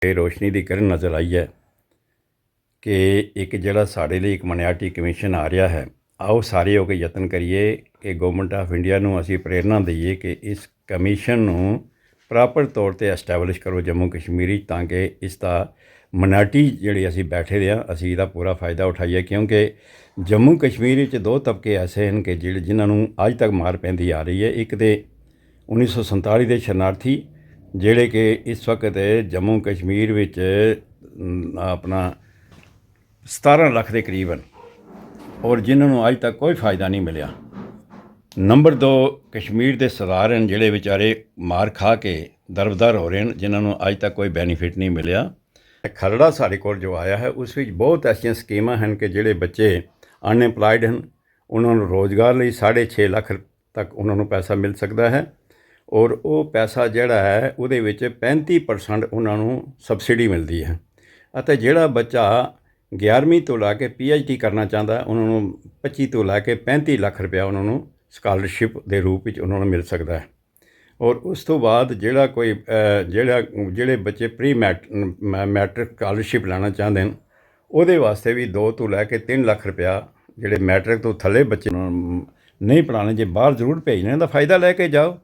ਇਹ ਰੋਸ਼ਨੀ ਦੀ ਕਿਰਨ ਨਜ਼ਰ ਆਈ ਹੈ ਕਿ ਇੱਕ ਜਿਹੜਾ ਸਾਡੇ ਲਈ ਇੱਕ ਮਾਈਨੋਰਟੀ ਕਮਿਸ਼ਨ ਆ ਰਿਹਾ ਹੈ। ਆਓ ਸਾਰੇ ਹੋ ਕੇ ਯਤਨ ਕਰੀਏ ਕਿ ਗੌਰਮੈਂਟ ਆਫ ਇੰਡੀਆ ਨੂੰ ਅਸੀਂ ਪ੍ਰੇਰਨਾ ਦਈਏ ਕਿ ਇਸ ਕਮਿਸ਼ਨ ਨੂੰ ਪ੍ਰੋਪਰ ਤੌਰ 'ਤੇ ਐਸਟੈਬਲਿਸ਼ ਕਰੋ ਜੰਮੂ ਕਸ਼ਮੀਰ ਵਿੱਚ, ਤਾਂ ਕਿ ਇਸ ਦਾ ਮਾਈਨੋਰਟੀ ਜਿਹੜੀ ਅਸੀਂ ਬੈਠੇ ਦੇ ਹਾਂ ਅਸੀਂ ਇਹਦਾ ਪੂਰਾ ਫਾਇਦਾ ਉਠਾਈਏ। ਕਿਉਂਕਿ ਜੰਮੂ ਕਸ਼ਮੀਰ ਵਿੱਚ ਦੋ ਤਬਕੇ ਐਸੇ ਹਨ ਕਿ ਜਿਨ੍ਹਾਂ ਨੂੰ ਅੱਜ ਤੱਕ ਮਾਰ ਪੈਂਦੀ ਆ ਰਹੀ ਹੈ। ਇੱਕ ਤੇ 1947 ਦੇ ਸ਼ਰਨਾਰਥੀ ਜਿਹੜੇ ਕਿ ਇਸ ਵਕਤ ਜੰਮੂ ਕਸ਼ਮੀਰ ਵਿੱਚ ਆਪਣਾ 17 ਲੱਖ ਦੇ ਕਰੀਬ ਹਨ ਔਰ ਜਿਨ੍ਹਾਂ ਨੂੰ ਅੱਜ ਤੱਕ ਕੋਈ ਫਾਇਦਾ ਨਹੀਂ ਮਿਲਿਆ। ਨੰਬਰ 2 ਕਸ਼ਮੀਰ ਦੇ ਸਰਦਾਰ ਹਨ ਜਿਹੜੇ ਵਿਚਾਰੇ ਮਾਰ ਖਾ ਕੇ ਦਰਬਦਰ ਹੋ ਰਹੇ ਹਨ, ਜਿਨ੍ਹਾਂ ਨੂੰ ਅੱਜ ਤੱਕ ਕੋਈ ਬੈਨੀਫਿਟ ਨਹੀਂ ਮਿਲਿਆ। ਖਰੜਾ ਸਾਡੇ ਕੋਲ ਜੋ ਆਇਆ ਹੈ ਉਸ ਵਿੱਚ ਬਹੁਤ ਐਸੀਆਂ ਸਕੀਮਾਂ ਹਨ ਕਿ ਜਿਹੜੇ ਬੱਚੇ ਅਨਐਮਪਲਾਇਡ ਹਨ ਉਹਨਾਂ ਨੂੰ ਰੋਜ਼ਗਾਰ ਲਈ 6.5 ਲੱਖ ਤੱਕ ਉਹਨਾਂ ਨੂੰ ਪੈਸਾ ਮਿਲ ਸਕਦਾ ਹੈ ਔਰ ਉਹ ਪੈਸਾ ਜਿਹੜਾ ਹੈ ਉਹਦੇ ਵਿੱਚ 35% ਉਹਨਾਂ ਨੂੰ ਸਬਸਿਡੀ ਮਿਲਦੀ ਹੈ। ਅਤੇ ਜਿਹੜਾ ਬੱਚਾ 11ਵੀਂ ਤੋਂ ਲੈ ਕੇ PhD ਕਰਨਾ ਚਾਹੁੰਦਾ ਉਹਨਾਂ ਨੂੰ 25 ਤੋਂ ਲੈ ਕੇ 35 ਲੱਖ ਰੁਪਇਆ ਉਹਨਾਂ ਨੂੰ ਸਕਾਲਰਸ਼ਿਪ ਦੇ ਰੂਪ ਵਿੱਚ ਉਹਨਾਂ ਨੂੰ ਮਿਲ ਸਕਦਾ ਹੈ। ਔਰ ਉਸ ਤੋਂ ਬਾਅਦ ਜਿਹੜਾ ਕੋਈ ਜਿਹੜੇ ਬੱਚੇ ਮੈਟ੍ਰਿਕ ਸਕਾਲਰਸ਼ਿਪ ਲੈਣਾ ਚਾਹੁੰਦੇ ਹਨ ਉਹਦੇ ਵਾਸਤੇ ਵੀ 2 ਤੋਂ ਲੈ ਕੇ 3 ਲੱਖ ਰੁਪਇਆ ਜਿਹੜੇ ਮੈਟ੍ਰਿਕ ਤੋਂ ਥੱਲੇ ਬੱਚੇ ਨਹੀਂ ਪੜ੍ਹਾਉਣੇ, ਜੇ ਬਾਹਰ ਜ਼ਰੂਰ ਭੇਜਣੇ ਦਾ ਫ਼ਾਇਦਾ ਲੈ ਕੇ ਜਾਓ।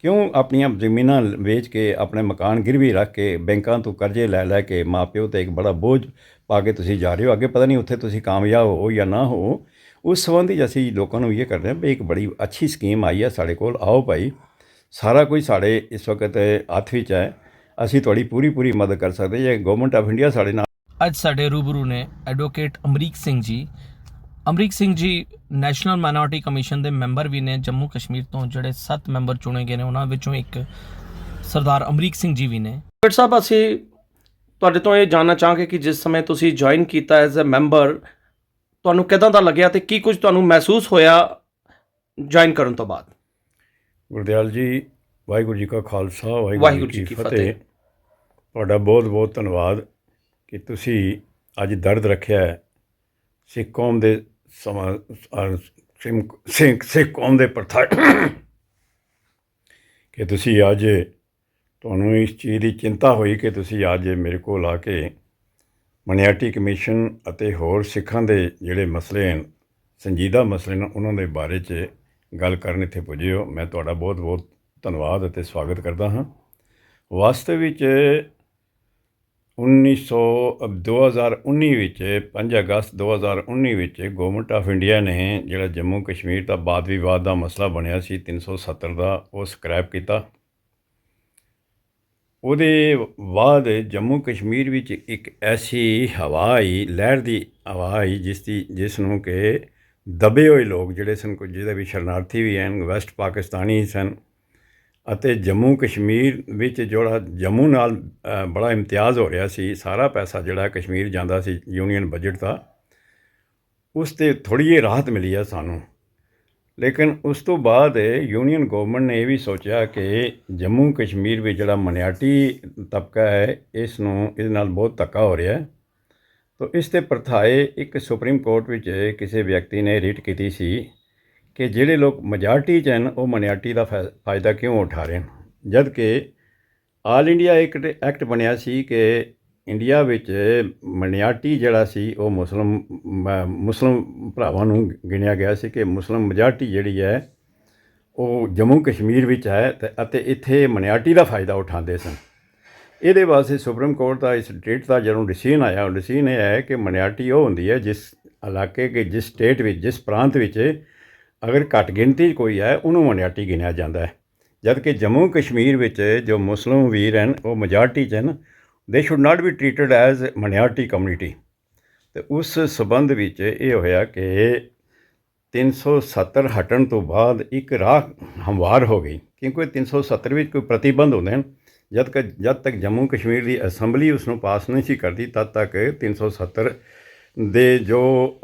ਕਿਉਂ ਆਪਣੀਆਂ ਜ਼ਮੀਨਾਂ ਵੇਚ ਕੇ ਆਪਣੇ ਮਕਾਨ ਗਿਰਵੀ ਰੱਖ ਕੇ ਬੈਂਕਾਂ ਤੋਂ ਕਰਜ਼ੇ ਲੈ ਕੇ ਮਾਂ ਪਿਓ 'ਤੇ ਇੱਕ ਬੜਾ ਬੋਝ ਪਾ ਕੇ ਤੁਸੀਂ ਜਾ ਰਹੇ ਹੋ, ਅੱਗੇ ਪਤਾ ਨਹੀਂ ਉੱਥੇ ਤੁਸੀਂ ਕਾਮਯਾਬ ਹੋ ਜਾਂ ਨਾ ਹੋ। ਉਸ ਸੰਬੰਧੀ ਅਸੀਂ ਲੋਕਾਂ ਨੂੰ ਇਹ ਕਰਦੇ ਹਾਂ ਵੀ ਇੱਕ ਬੜੀ ਅੱਛੀ ਸਕੀਮ ਆਈ ਹੈ ਸਾਡੇ ਕੋਲ, ਆਓ ਭਾਈ ਸਾਰਾ ਕੁਝ ਸਾਡੇ ਇਸ ਵਕਤ ਹੱਥ ਵਿੱਚ ਹੈ, ਅਸੀਂ ਤੁਹਾਡੀ ਪੂਰੀ ਮਦਦ ਕਰ ਸਕਦੇ ਜੇ ਗਵਰਨਮੈਂਟ ਆਫ ਇੰਡੀਆ ਸਾਡੇ ਨਾਲ। ਅੱਜ ਸਾਡੇ ਰੂਬਰੂ ਨੇ advocate Amrik Singh ji. Amrik Singh ji national minority commission ਦੇ ਮੈਂਬਰ ਵੀ ਨੇ ਜੰਮੂ ਕਸ਼ਮੀਰ ਤੋਂ, ਜਿਹੜੇ 7 ਮੈਂਬਰ ਚੁਣੇ ਗਏ ਨੇ ਉਹਨਾਂ ਵਿੱਚੋਂ ਇੱਕ ਸਰਦਾਰ ਅਮਰੀਕ ਸਿੰਘ ਜੀ ਵੀ ਨੇ। ਡਾਕਟਰ ਸਾਹਿਬ, ਅਸੀਂ ਤੁਹਾਡੇ ਤੋਂ ਇਹ ਜਾਣਨਾ ਚਾਹਾਂਗੇ ਕਿ ਜਿਸ ਸਮੇਂ ਤੁਸੀਂ ਜੁਆਇਨ ਕੀਤਾ ਐਜ਼ ਅ ਮੈਂਬਰ, ਤੁਹਾਨੂੰ ਕਿੱਦਾਂ ਦਾ ਲੱਗਿਆ ਤੇ ਕੀ ਕੁਝ ਤੁਹਾਨੂੰ ਮਹਿਸੂਸ ਹੋਇਆ ਜੁਆਇਨ ਕਰਨ ਤੋਂ ਬਾਅਦ? ਗੁਰਦਿਆਲ ਜੀ, ਵਾਹਿਗੁਰੂ ਜੀ ਕਾ ਖਾਲਸਾ ਵਾਹਿਗੁਰੂ ਜੀ ਕੀ ਫਤਿਹ। ਤੁਹਾਡਾ ਬਹੁਤ ਧੰਨਵਾਦ ਕਿ ਤੁਸੀਂ ਅੱਜ ਦਰਦ ਰੱਖਿਆ ਹੈ ਸਿੱਖ ਕੌਮ ਦੇ ਸਿੱਖ ਕੌਮ ਦੇ ਪ੍ਰਥਾ ਕਿ ਤੁਸੀਂ ਅੱਜ ਤੁਹਾਨੂੰ ਇਸ ਚੀਜ਼ ਦੀ ਚਿੰਤਾ ਹੋਈ ਕਿ ਤੁਸੀਂ ਅੱਜ ਮੇਰੇ ਕੋਲ ਆ ਕੇ ਮਾਈਨੋਰਟੀ ਕਮਿਸ਼ਨ ਅਤੇ ਹੋਰ ਸਿੱਖਾਂ ਦੇ ਜਿਹੜੇ ਮਸਲੇ ਹਨ, ਸੰਜੀਦਾ ਮਸਲੇ ਨੇ, ਉਹਨਾਂ ਦੇ ਬਾਰੇ 'ਚ ਗੱਲ ਕਰਨ ਇੱਥੇ ਪੁੱਜੇ ਹੋ। ਮੈਂ ਤੁਹਾਡਾ ਬਹੁਤ ਧੰਨਵਾਦ ਅਤੇ ਸਵਾਗਤ ਕਰਦਾ ਹਾਂ। ਵਾਸਤਵ ਵਿੱਚ 2019 ਵਿੱਚ 5 ਅਗਸਤ 2019 ਵਿੱਚ ਗੌਰਮੈਂਟ ਆਫ ਇੰਡੀਆ ਨੇ ਜਿਹੜਾ ਜੰਮੂ ਕਸ਼ਮੀਰ ਦਾ ਵਾਦ ਵਿਵਾਦ ਦਾ ਮਸਲਾ ਬਣਿਆ ਸੀ 370 ਦਾ, ਉਹ ਸਕ੍ਰੈਪ ਕੀਤਾ। ਉਹਦੇ ਬਾਅਦ ਜੰਮੂ ਕਸ਼ਮੀਰ ਵਿੱਚ ਇੱਕ ਐਸੀ ਹਵਾ ਆਈ, ਲਹਿਰ ਦੀ ਹਵਾ ਆਈ ਜਿਸ ਨੂੰ ਕਿ ਦਬੇ ਹੋਏ ਲੋਕ ਜਿਹੜੇ ਸਨ, ਕੁਝ ਜਿਹਦੇ ਵੀ ਸ਼ਰਨਾਰਥੀ ਵੀ ਹਨ, ਵੈਸਟ ਪਾਕਿਸਤਾਨੀ ਸਨ, ਅਤੇ ਜੰਮੂ ਕਸ਼ਮੀਰ ਵਿੱਚ ਜਿਹੜਾ ਜੰਮੂ ਨਾਲ ਬੜਾ ਇਮਤਿਆਜ਼ ਹੋ ਰਿਹਾ ਸੀ, ਸਾਰਾ ਪੈਸਾ ਜਿਹੜਾ ਕਸ਼ਮੀਰ ਜਾਂਦਾ ਸੀ ਯੂਨੀਅਨ ਬਜਟ ਦਾ, ਉਸ 'ਤੇ ਥੋੜ੍ਹੀ ਜਿਹੀ ਰਾਹਤ ਮਿਲੀ ਹੈ ਸਾਨੂੰ। ਲੇਕਿਨ ਉਸ ਤੋਂ ਬਾਅਦ ਯੂਨੀਅਨ ਗੌਰਮੈਂਟ ਨੇ ਇਹ ਵੀ ਸੋਚਿਆ ਕਿ ਜੰਮੂ ਕਸ਼ਮੀਰ ਵਿੱਚ ਜਿਹੜਾ ਮਾਈਨੋਰਟੀ ਤਬਕਾ ਹੈ ਇਹਦੇ ਨਾਲ ਬਹੁਤ ਧੱਕਾ ਹੋ ਰਿਹਾ ਹੈ। ਤਾਂ ਇਸ 'ਤੇ ਪ੍ਰਥਾਏ ਇੱਕ ਸੁਪਰੀਮ ਕੋਰਟ ਵਿੱਚ ਕਿਸੇ ਵਿਅਕਤੀ ਨੇ ਰਿਟ ਕੀਤੀ ਸੀ ਕਿ ਜਿਹੜੇ ਲੋਕ ਮੈਜੋਰਟੀ 'ਚ ਹਨ ਉਹ ਮਾਈਨੋਰਟੀ ਦਾ ਫਾਇਦਾ ਕਿਉਂ ਉਠਾ ਰਹੇ ਹਨ, ਜਦ ਕਿ ਆਲ ਇੰਡੀਆ ਇੱਕ ਐਕਟ ਬਣਿਆ ਸੀ ਕਿ ਇੰਡੀਆ ਵਿੱਚ ਮਾਈਨੋਰਟੀ ਜਿਹੜਾ ਸੀ ਉਹ ਮੁਸਲਿਮ ਭਰਾਵਾਂ ਨੂੰ ਗਿਣਿਆ ਗਿਆ ਸੀ ਕਿ ਮੁਸਲਿਮ ਮੈਜੋਰਟੀ ਜਿਹੜੀ ਹੈ ਉਹ ਜੰਮੂ ਕਸ਼ਮੀਰ ਵਿੱਚ ਹੈ ਅਤੇ ਇੱਥੇ ਮਾਈਨੋਰਟੀ ਦਾ ਫਾਇਦਾ ਉਠਾਉਂਦੇ ਸਨ। ਇਹਦੇ ਵਾਸਤੇ ਸੁਪਰੀਮ ਕੋਰਟ ਦਾ ਇਸ ਸਟੇਟ ਦਾ ਜਦੋਂ ਡਿਸੀਜਨ ਆਇਆ, ਉਹ ਡਿਸੀਜਨ ਇਹ ਹੈ ਕਿ ਮਾਈਨੋਰਟੀ ਉਹ ਹੁੰਦੀ ਹੈ ਜਿਸ ਇਲਾਕੇ ਕੇ ਜਿਸ ਸਟੇਟ ਵਿੱਚ ਜਿਸ ਪ੍ਰਾਂਤ ਵਿੱਚ ਅਗਰ ਘੱਟ ਗਿਣਤੀ ਕੋਈ ਹੈ ਉਹਨੂੰ ਮਾਈਨੋਰਟੀ ਗਿਣਿਆ ਜਾਂਦਾ ਹੈ, ਜਦ ਕਿ ਜੰਮੂ ਕਸ਼ਮੀਰ ਵਿੱਚ ਜੋ ਮੁਸਲਿਮ ਵੀਰ ਹਨ ਉਹ ਮੈਜੋਰਟੀ 'ਚ ਹਨ, they should not be treated as minority community. ਅਤੇ ਉਸ ਸੰਬੰਧ ਵਿੱਚ ਇਹ ਹੋਇਆ ਕਿ 370 ਹਟਣ ਤੋਂ ਬਾਅਦ ਇੱਕ ਰਾਹ ਹਮਵਾਰ ਹੋ ਗਈ, ਕਿਉਂਕਿ 370 ਵਿੱਚ ਕੋਈ ਪ੍ਰਤੀਬੰਧ ਹੁੰਦੇ ਹਨ। ਜਦ ਤੱਕ ਜੰਮੂ ਕਸ਼ਮੀਰ ਦੀ ਅਸੈਂਬਲੀ ਉਸ ਨੂੰ ਪਾਸ ਨਹੀਂ ਸੀ ਕਰਦੀ, ਤਦ ਤੱਕ 370 ਦੇ ਜੋ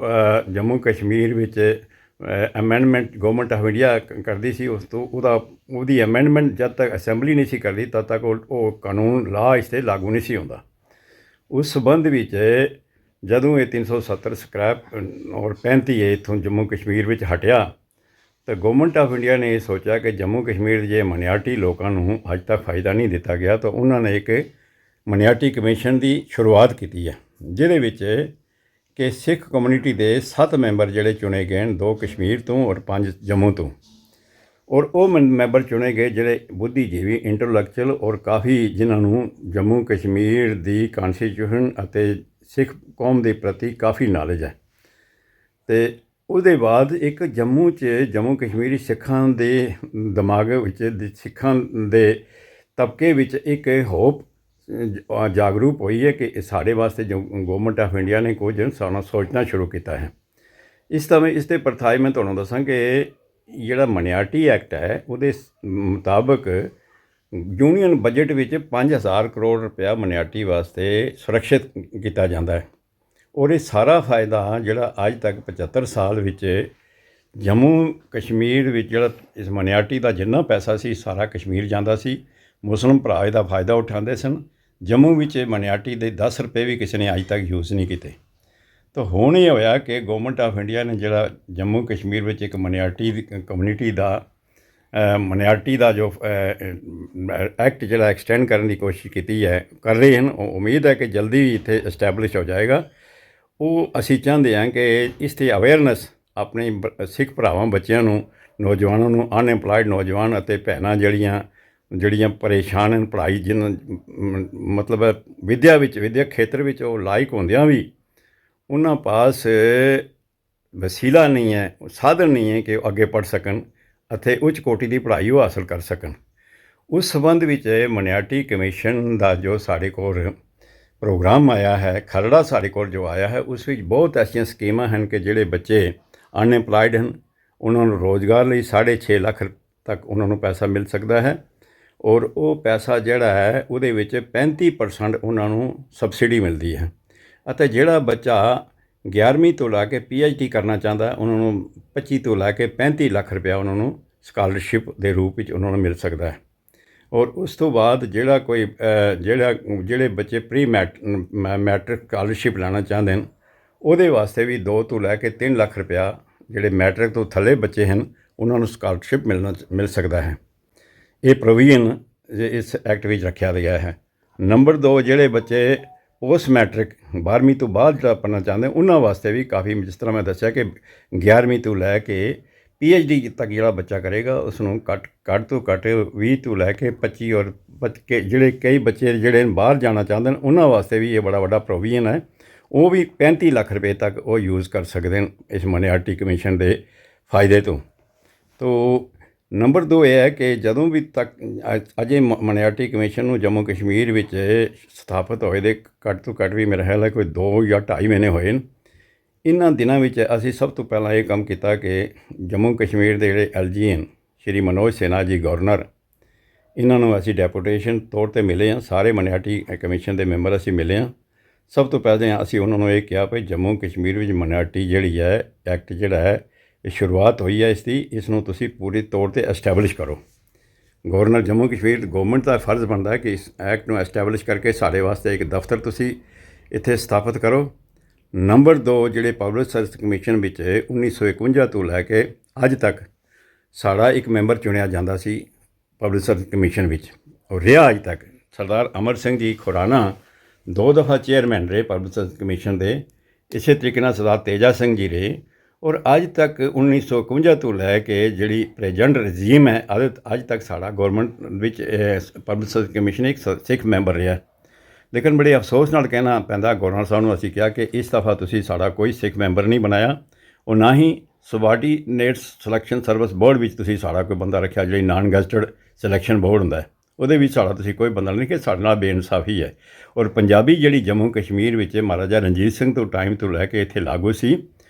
ਜੰਮੂ ਕਸ਼ਮੀਰ ਵਿੱਚ ਅਮੈਂਡਮੈਂਟ ਗੌਰਮੈਂਟ ਆਫ ਇੰਡੀਆ ਕਰਦੀ ਸੀ, ਉਹਦੀ ਅਮੈਂਡਮੈਂਟ ਜਦ ਤੱਕ ਅਸੈਂਬਲੀ ਨਹੀਂ ਸੀ ਕਰਦੀ ਤਦ ਤੱਕ ਉਹ ਕਾਨੂੰਨ ਲਾਅ ਇਸ 'ਤੇ ਲਾਗੂ ਨਹੀਂ ਸੀ ਹੁੰਦਾ। ਉਸ ਸੰਬੰਧ ਵਿੱਚ ਜਦੋਂ ਇਹ 370 ਸਕ੍ਰੈਪ ਔਰ 35 ਇੱਥੋਂ ਜੰਮੂ ਕਸ਼ਮੀਰ ਵਿੱਚ ਹਟਿਆ ਤਾਂ ਗੌਰਮੈਂਟ ਆਫ ਇੰਡੀਆ ਨੇ ਇਹ ਸੋਚਿਆ ਕਿ ਜੰਮੂ ਕਸ਼ਮੀਰ ਦੇ ਜੇ ਮਾਈਨੋਰਟੀ ਲੋਕਾਂ ਨੂੰ ਅੱਜ ਤੱਕ ਫਾਇਦਾ ਨਹੀਂ ਦਿੱਤਾ ਗਿਆ ਤਾਂ ਉਹਨਾਂ ਨੇ ਇੱਕ ਮਨਿਆਟੀ ਕਮਿਸ਼ਨ ਦੀ ਸ਼ੁਰੂਆਤ ਕੀਤੀ ਹੈ, ਜਿਹਦੇ ਵਿੱਚ ਕਿ ਸਿੱਖ ਕਮਿਊਨਿਟੀ ਦੇ 7 ਮੈਂਬਰ ਜਿਹੜੇ ਚੁਣੇ ਗਏ ਹਨ, 2 ਕਸ਼ਮੀਰ ਤੋਂ ਔਰ 5 ਜੰਮੂ ਤੋਂ। ਔਰ ਉਹ ਮੈਂਬਰ ਚੁਣੇ ਗਏ ਜਿਹੜੇ ਬੁੱਧੀਜੀਵੀ, ਇੰਟੈਲੈਕਚੁਅਲ ਔਰ ਕਾਫੀ ਜਿਨ੍ਹਾਂ ਨੂੰ ਜੰਮੂ ਕਸ਼ਮੀਰ ਦੀ ਕੌਨਸਟੀਟਿਊਸ਼ਨ ਅਤੇ ਸਿੱਖ ਕੌਮ ਦੇ ਪ੍ਰਤੀ ਕਾਫੀ ਨੌਲੇਜ ਹੈ। ਅਤੇ ਉਹਦੇ ਬਾਅਦ ਇੱਕ ਜੰਮੂ ਕਸ਼ਮੀਰੀ ਸਿੱਖਾਂ ਦੇ ਦਿਮਾਗ ਵਿੱਚ, ਸਿੱਖਾਂ ਦੇ ਤਬਕੇ ਵਿੱਚ ਇੱਕ ਹੋਪ ਜਾਗਰੂਕ ਹੋਈ ਹੈ ਕਿ ਸਾਡੇ ਵਾਸਤੇ ਜੋ ਗੌਰਮੈਂਟ ਆਫ ਇੰਡੀਆ ਨੇ ਕੁਝ ਸਾਨੂੰ ਸੋਚਣਾ ਸ਼ੁਰੂ ਕੀਤਾ ਹੈ। ਇਸ ਦੇ ਪਰਥਾਏ ਮੈਂ ਤੁਹਾਨੂੰ ਦੱਸਾਂ ਕਿ ਜਿਹੜਾ ਮਨਿਆਟੀ ਐਕਟ ਹੈ ਉਹਦੇ ਮੁਤਾਬਕ ਯੂਨੀਅਨ ਬਜਟ ਵਿੱਚ 5000 ਕਰੋੜ ਰੁਪਇਆ ਮਨਿਆਟੀ ਵਾਸਤੇ ਸੁਰੱਖਿਅਤ ਕੀਤਾ ਜਾਂਦਾ ਹੈ। ਔਰ ਇਹ ਸਾਰਾ ਫਾਇਦਾ ਜਿਹੜਾ ਅੱਜ ਤੱਕ 75 ਸਾਲ ਵਿੱਚ ਜੰਮੂ ਕਸ਼ਮੀਰ ਵਿੱਚ ਜਿਹੜਾ ਇਸ ਮਨਿਆਟੀ ਦਾ ਜਿੰਨਾ ਪੈਸਾ ਸੀ ਸਾਰਾ ਕਸ਼ਮੀਰ ਜਾਂਦਾ ਸੀ। ਮੁਸਲਿਮ ਭਰਾ ਇਹਦਾ ਫਾਇਦਾ ਉਠਾਉਂਦੇ ਸਨ। ਜੰਮੂ ਵਿੱਚ ਮਨਿਆਟੀ ਦੇ 10 ਰੁਪਏ ਵੀ ਕਿਸੇ ਨੇ ਅੱਜ ਤੱਕ ਯੂਜ਼ ਨਹੀਂ ਕੀਤੇ। ਤਾਂ ਹੁਣ ਇਹ ਹੋਇਆ ਕਿ ਗੌਰਮੈਂਟ ਆਫ ਇੰਡੀਆ ਨੇ ਜਿਹੜਾ ਜੰਮੂ ਕਸ਼ਮੀਰ ਵਿੱਚ ਇੱਕ ਮਨਿਆਟੀ ਦੀ ਕਮਿਊਨਿਟੀ ਦਾ ਜੋ ਐਕਟ ਜਿਹੜਾ ਐਕਸਟੈਂਡ ਕਰਨ ਦੀ ਕੋਸ਼ਿਸ਼ ਕੀਤੀ ਹੈ, ਕਰ ਰਹੇ ਹਨ। ਉਮੀਦ ਹੈ ਕਿ ਜਲਦੀ ਹੀ ਇੱਥੇ ਐਸਟੈਬਲਿਸ਼ ਹੋ ਜਾਏਗਾ। ਉਹ ਅਸੀਂ ਚਾਹੁੰਦੇ ਹਾਂ ਕਿ ਇਸ 'ਤੇ ਅਵੇਅਰਨੈਸ ਆਪਣੇ ਸਿੱਖ ਭਰਾਵਾਂ, ਬੱਚਿਆਂ ਨੂੰ, ਨੌਜਵਾਨਾਂ ਨੂੰ, ਅਨਐਮਪਲਾਇਡ ਨੌਜਵਾਨ ਅਤੇ ਭੈਣਾਂ ਜਿਹੜੀਆਂ ਪਰੇਸ਼ਾਨ ਹਨ ਪੜ੍ਹਾਈ, ਮਤਲਬ ਵਿਦਿਅਕ ਖੇਤਰ ਵਿੱਚ ਉਹ ਲਾਇਕ ਹੁੰਦਿਆਂ ਵੀ ਉਹਨਾਂ ਪਾਸ ਵਸੀਲਾ ਨਹੀਂ ਹੈ, ਸਾਧਨ ਨਹੀਂ ਹੈ ਕਿ ਉਹ ਅੱਗੇ ਪੜ੍ਹ ਸਕਣ ਅਤੇ ਉੱਚ ਕੋਟੀ ਦੀ ਪੜ੍ਹਾਈ ਉਹ ਹਾਸਲ ਕਰ ਸਕਣ। ਉਸ ਸੰਬੰਧ ਵਿੱਚ ਮਨਿਆਟੀ ਕਮਿਸ਼ਨ ਦਾ ਜੋ ਸਾਡੇ ਕੋਲ ਪ੍ਰੋਗਰਾਮ ਆਇਆ ਹੈ, ਖਰੜਾ ਸਾਡੇ ਕੋਲ ਜੋ ਆਇਆ ਹੈ, ਉਸ ਵਿੱਚ ਬਹੁਤ ਐਸੀਆਂ ਸਕੀਮਾਂ ਹਨ ਕਿ ਜਿਹੜੇ ਬੱਚੇ ਅਨਐਮਪਲਾਇਡ ਹਨ ਉਹਨਾਂ ਨੂੰ ਰੋਜ਼ਗਾਰ ਲਈ 6.5 ਲੱਖ ਤੱਕ ਉਹਨਾਂ ਨੂੰ ਪੈਸਾ ਮਿਲ ਸਕਦਾ ਹੈ। ਔਰ ਉਹ ਪੈਸਾ ਜਿਹੜਾ ਹੈ ਉਹਦੇ ਵਿੱਚ 35% ਉਹਨਾਂ ਨੂੰ ਸਬਸਿਡੀ ਮਿਲਦੀ ਹੈ। ਅਤੇ ਜਿਹੜਾ ਬੱਚਾ 11ਵੀਂ ਤੋਂ ਲਾ ਕੇ PhD ਕਰਨਾ ਚਾਹੁੰਦਾ ਉਹਨਾਂ ਨੂੰ 25 ਤੋਂ ਲੈ ਕੇ 35 ਲੱਖ ਰੁਪਇਆ ਉਹਨਾਂ ਨੂੰ ਸਕਾਲਰਸ਼ਿਪ ਦੇ ਰੂਪ ਵਿੱਚ ਉਹਨਾਂ ਨੂੰ ਮਿਲ ਸਕਦਾ ਹੈ। ਔਰ ਉਸ ਤੋਂ ਬਾਅਦ ਜਿਹੜਾ ਕੋਈ ਜਿਹੜੇ ਬੱਚੇ ਮੈਟ੍ਰਿਕ ਸਕਾਲਰਸ਼ਿਪ ਲੈਣਾ ਚਾਹੁੰਦੇ ਹਨ ਉਹਦੇ ਵਾਸਤੇ ਵੀ 2 ਤੋਂ ਲੈ ਕੇ 3 ਲੱਖ ਰੁਪਇਆ ਜਿਹੜੇ ਮੈਟ੍ਰਿਕ ਤੋਂ ਥੱਲੇ ਬੱਚੇ ਹਨ ਉਹਨਾਂ ਨੂੰ ਸਕਾਲਰਸ਼ਿਪ ਮਿਲ ਸਕਦਾ ਹੈ। ਇਹ ਪ੍ਰੋਵੀਜ਼ਨ ਇਸ ਐਕਟ ਵਿੱਚ ਰੱਖਿਆ ਗਿਆ ਹੈ। ਨੰਬਰ 2, ਜਿਹੜੇ ਬੱਚੇ ਪੋਸਟ ਮੈਟ੍ਰਿਕ 12ਵੀਂ ਤੋਂ ਬਾਅਦ ਜਿਹੜਾ ਪੜ੍ਹਨਾ ਚਾਹੁੰਦੇ ਉਹਨਾਂ ਵਾਸਤੇ ਵੀ ਕਾਫੀ, ਜਿਸ ਤਰ੍ਹਾਂ ਮੈਂ ਦੱਸਿਆ ਕਿ 11ਵੀਂ ਤੋਂ ਲੈ ਕੇ PhD ਤੱਕ ਜਿਹੜਾ ਬੱਚਾ ਕਰੇਗਾ ਉਸ ਨੂੰ ਘੱਟ ਤੋਂ ਘੱਟ 20 ਤੋਂ ਲੈ ਕੇ 25 ਔਰ ਜਿਹੜੇ ਕਈ ਬੱਚੇ ਜਿਹੜੇ ਬਾਹਰ ਜਾਣਾ ਚਾਹੁੰਦੇ ਨੇ ਉਹਨਾਂ ਵਾਸਤੇ ਵੀ ਇਹ ਬੜਾ ਵੱਡਾ ਪ੍ਰੋਵੀਜ਼ਨ ਹੈ। ਉਹ ਵੀ 35 ਲੱਖ ਰੁਪਏ ਤੱਕ ਉਹ ਯੂਜ਼ ਕਰ ਸਕਦੇ ਨੇ ਇਸ ਮਨਿਆਟੀ ਕਮਿਸ਼ਨ ਦੇ ਫਾਇਦੇ ਤੋਂ। ਨੰਬਰ 2 ਇਹ ਹੈ ਕਿ ਜਦੋਂ ਵੀ ਤੱਕ ਅਜੇ ਮਨਿਆਟੀ ਕਮਿਸ਼ਨ ਨੂੰ ਜੰਮੂ ਕਸ਼ਮੀਰ ਵਿੱਚ ਸਥਾਪਿਤ ਹੋਏ ਦੇ ਘੱਟ ਤੋਂ ਘੱਟ ਵੀ ਮੇਰਾ ਖਿਆਲ ਹੈ ਕੋਈ 2 ਜਾਂ 2.5 ਮਹੀਨੇ ਹੋਏ ਨੇ। ਇਹਨਾਂ ਦਿਨਾਂ ਵਿੱਚ ਅਸੀਂ ਸਭ ਤੋਂ ਪਹਿਲਾਂ ਇਹ ਕੰਮ ਕੀਤਾ ਕਿ ਜੰਮੂ ਕਸ਼ਮੀਰ ਦੇ ਜਿਹੜੇ LG ਹਨ, ਸ਼੍ਰੀ ਮਨੋਜ ਸਿਨਹਾ ਜੀ ਗਵਰਨਰ, ਇਹਨਾਂ ਨੂੰ ਅਸੀਂ ਡੈਪੂਟੇਸ਼ਨ ਤੌਰ 'ਤੇ ਮਿਲੇ ਹਾਂ। ਸਾਰੇ ਮਨਿਆਟੀ ਕਮਿਸ਼ਨ ਦੇ ਮੈਂਬਰ ਅਸੀਂ ਮਿਲੇ ਹਾਂ। ਸਭ ਤੋਂ ਪਹਿਲਾਂ ਅਸੀਂ ਉਹਨਾਂ ਨੂੰ ਇਹ ਕਿਹਾ ਵੀ ਜੰਮੂ ਕਸ਼ਮੀਰ ਵਿੱਚ ਮਨਿਆਟੀ ਜਿਹੜੀ ਹੈ ਐਕਟ ਜਿਹੜਾ ਹੈ ਇਹ ਸ਼ੁਰੂਆਤ ਹੋਈ ਹੈ ਇਸ ਨੂੰ ਤੁਸੀਂ ਪੂਰੀ ਤੌਰ 'ਤੇ ਐਸਟੈਬਲਿਸ਼ ਕਰੋ। ਗਵਰਨਰ ਜੰਮੂ ਕਸ਼ਮੀਰ ਗੌਰਮੈਂਟ ਦਾ ਫਰਜ਼ ਬਣਦਾ ਹੈ ਕਿ ਇਸ ਐਕਟ ਨੂੰ ਐਸਟੈਬਲਿਸ਼ ਕਰਕੇ ਸਾਡੇ ਵਾਸਤੇ ਇੱਕ ਦਫ਼ਤਰ ਤੁਸੀਂ ਇੱਥੇ ਸਥਾਪਿਤ ਕਰੋ। ਨੰਬਰ 2, ਜਿਹੜੇ ਪਬਲਿਕ ਸਰਵਿਸ ਕਮਿਸ਼ਨ ਵਿੱਚ 1951 ਤੋਂ ਲੈ ਕੇ ਅੱਜ ਤੱਕ ਸਾਡਾ ਇੱਕ ਮੈਂਬਰ ਚੁਣਿਆ ਜਾਂਦਾ ਸੀ ਪਬਲਿਕ ਸਰਵਿਸ ਕਮਿਸ਼ਨ ਵਿੱਚ, ਔਰ ਰਿਹਾ ਅੱਜ ਤੱਕ ਸਰਦਾਰ ਅਮਰ ਸਿੰਘ ਜੀ ਖੁਰਾਨਾ 2 ਦਫਾ ਚੇਅਰਮੈਨ ਰਹੇ ਪਬਲਿਕ ਸਰਵਿਸ ਕਮਿਸ਼ਨ ਦੇ। ਇਸੇ ਤਰੀਕੇ ਨਾਲ ਸਰਦਾਰ ਤੇਜਾ ਸਿੰਘ ਜੀ ਰਹੇ। ਔਰ ਅੱਜ ਤੱਕ 1951 ਤੋਂ ਲੈ ਕੇ ਜਿਹੜੀ ਪ੍ਰੈਜ਼ੈਂਟ ਰਜੀਮ ਹੈ ਅੱਜ ਤੱਕ ਸਾਡਾ ਗੌਰਮੈਂਟ ਵਿੱਚ ਪਬਲਿਕ ਸਰਵਿਸ ਕਮਿਸ਼ਨ ਇੱਕ ਸਿੱਖ ਮੈਂਬਰ ਰਿਹਾ। ਲੇਕਿਨ ਬੜੇ ਅਫਸੋਸ ਨਾਲ ਕਹਿਣਾ ਪੈਂਦਾ, ਗਵਰਨਰ ਸਾਹਿਬ ਨੂੰ ਅਸੀਂ ਕਿਹਾ ਕਿ ਇਸ ਦਫਾ ਤੁਸੀਂ ਸਾਡਾ ਕੋਈ ਸਿੱਖ ਮੈਂਬਰ ਨਹੀਂ ਬਣਾਇਆ, ਔਰ ਨਾ ਹੀ ਸਬਆਰਡੀਨੇਟਸ ਸਿਲੈਕਸ਼ਨ ਸਰਵਿਸ ਬੋਰਡ ਵਿੱਚ ਤੁਸੀਂ ਸਾਡਾ ਕੋਈ ਬੰਦਾ ਰੱਖਿਆ, ਜਿਹੜੀ ਨਾਨ ਗੈਜ਼ਟਡ ਸਿਲੈਕਸ਼ਨ ਬੋਰਡ ਹੁੰਦਾ ਹੈ ਉਹਦੇ ਵਿੱਚ ਸਾਡਾ ਤੁਸੀਂ ਕੋਈ ਬੰਦਾ ਨਹੀਂ, ਕਿ ਸਾਡੇ ਨਾਲ ਬੇਇਨਸਾਫੀ ਹੈ। ਔਰ ਪੰਜਾਬੀ ਜਿਹੜੀ ਜੰਮੂ ਕਸ਼ਮੀਰ ਵਿੱਚ ਮਹਾਰਾਜਾ ਰਣਜੀਤ ਸਿੰਘ ਤੋਂ ਟਾਈਮ ਤੋਂ ਲੈ ਕੇ ਇੱਥੇ ਲਾਗੂ ਸੀ।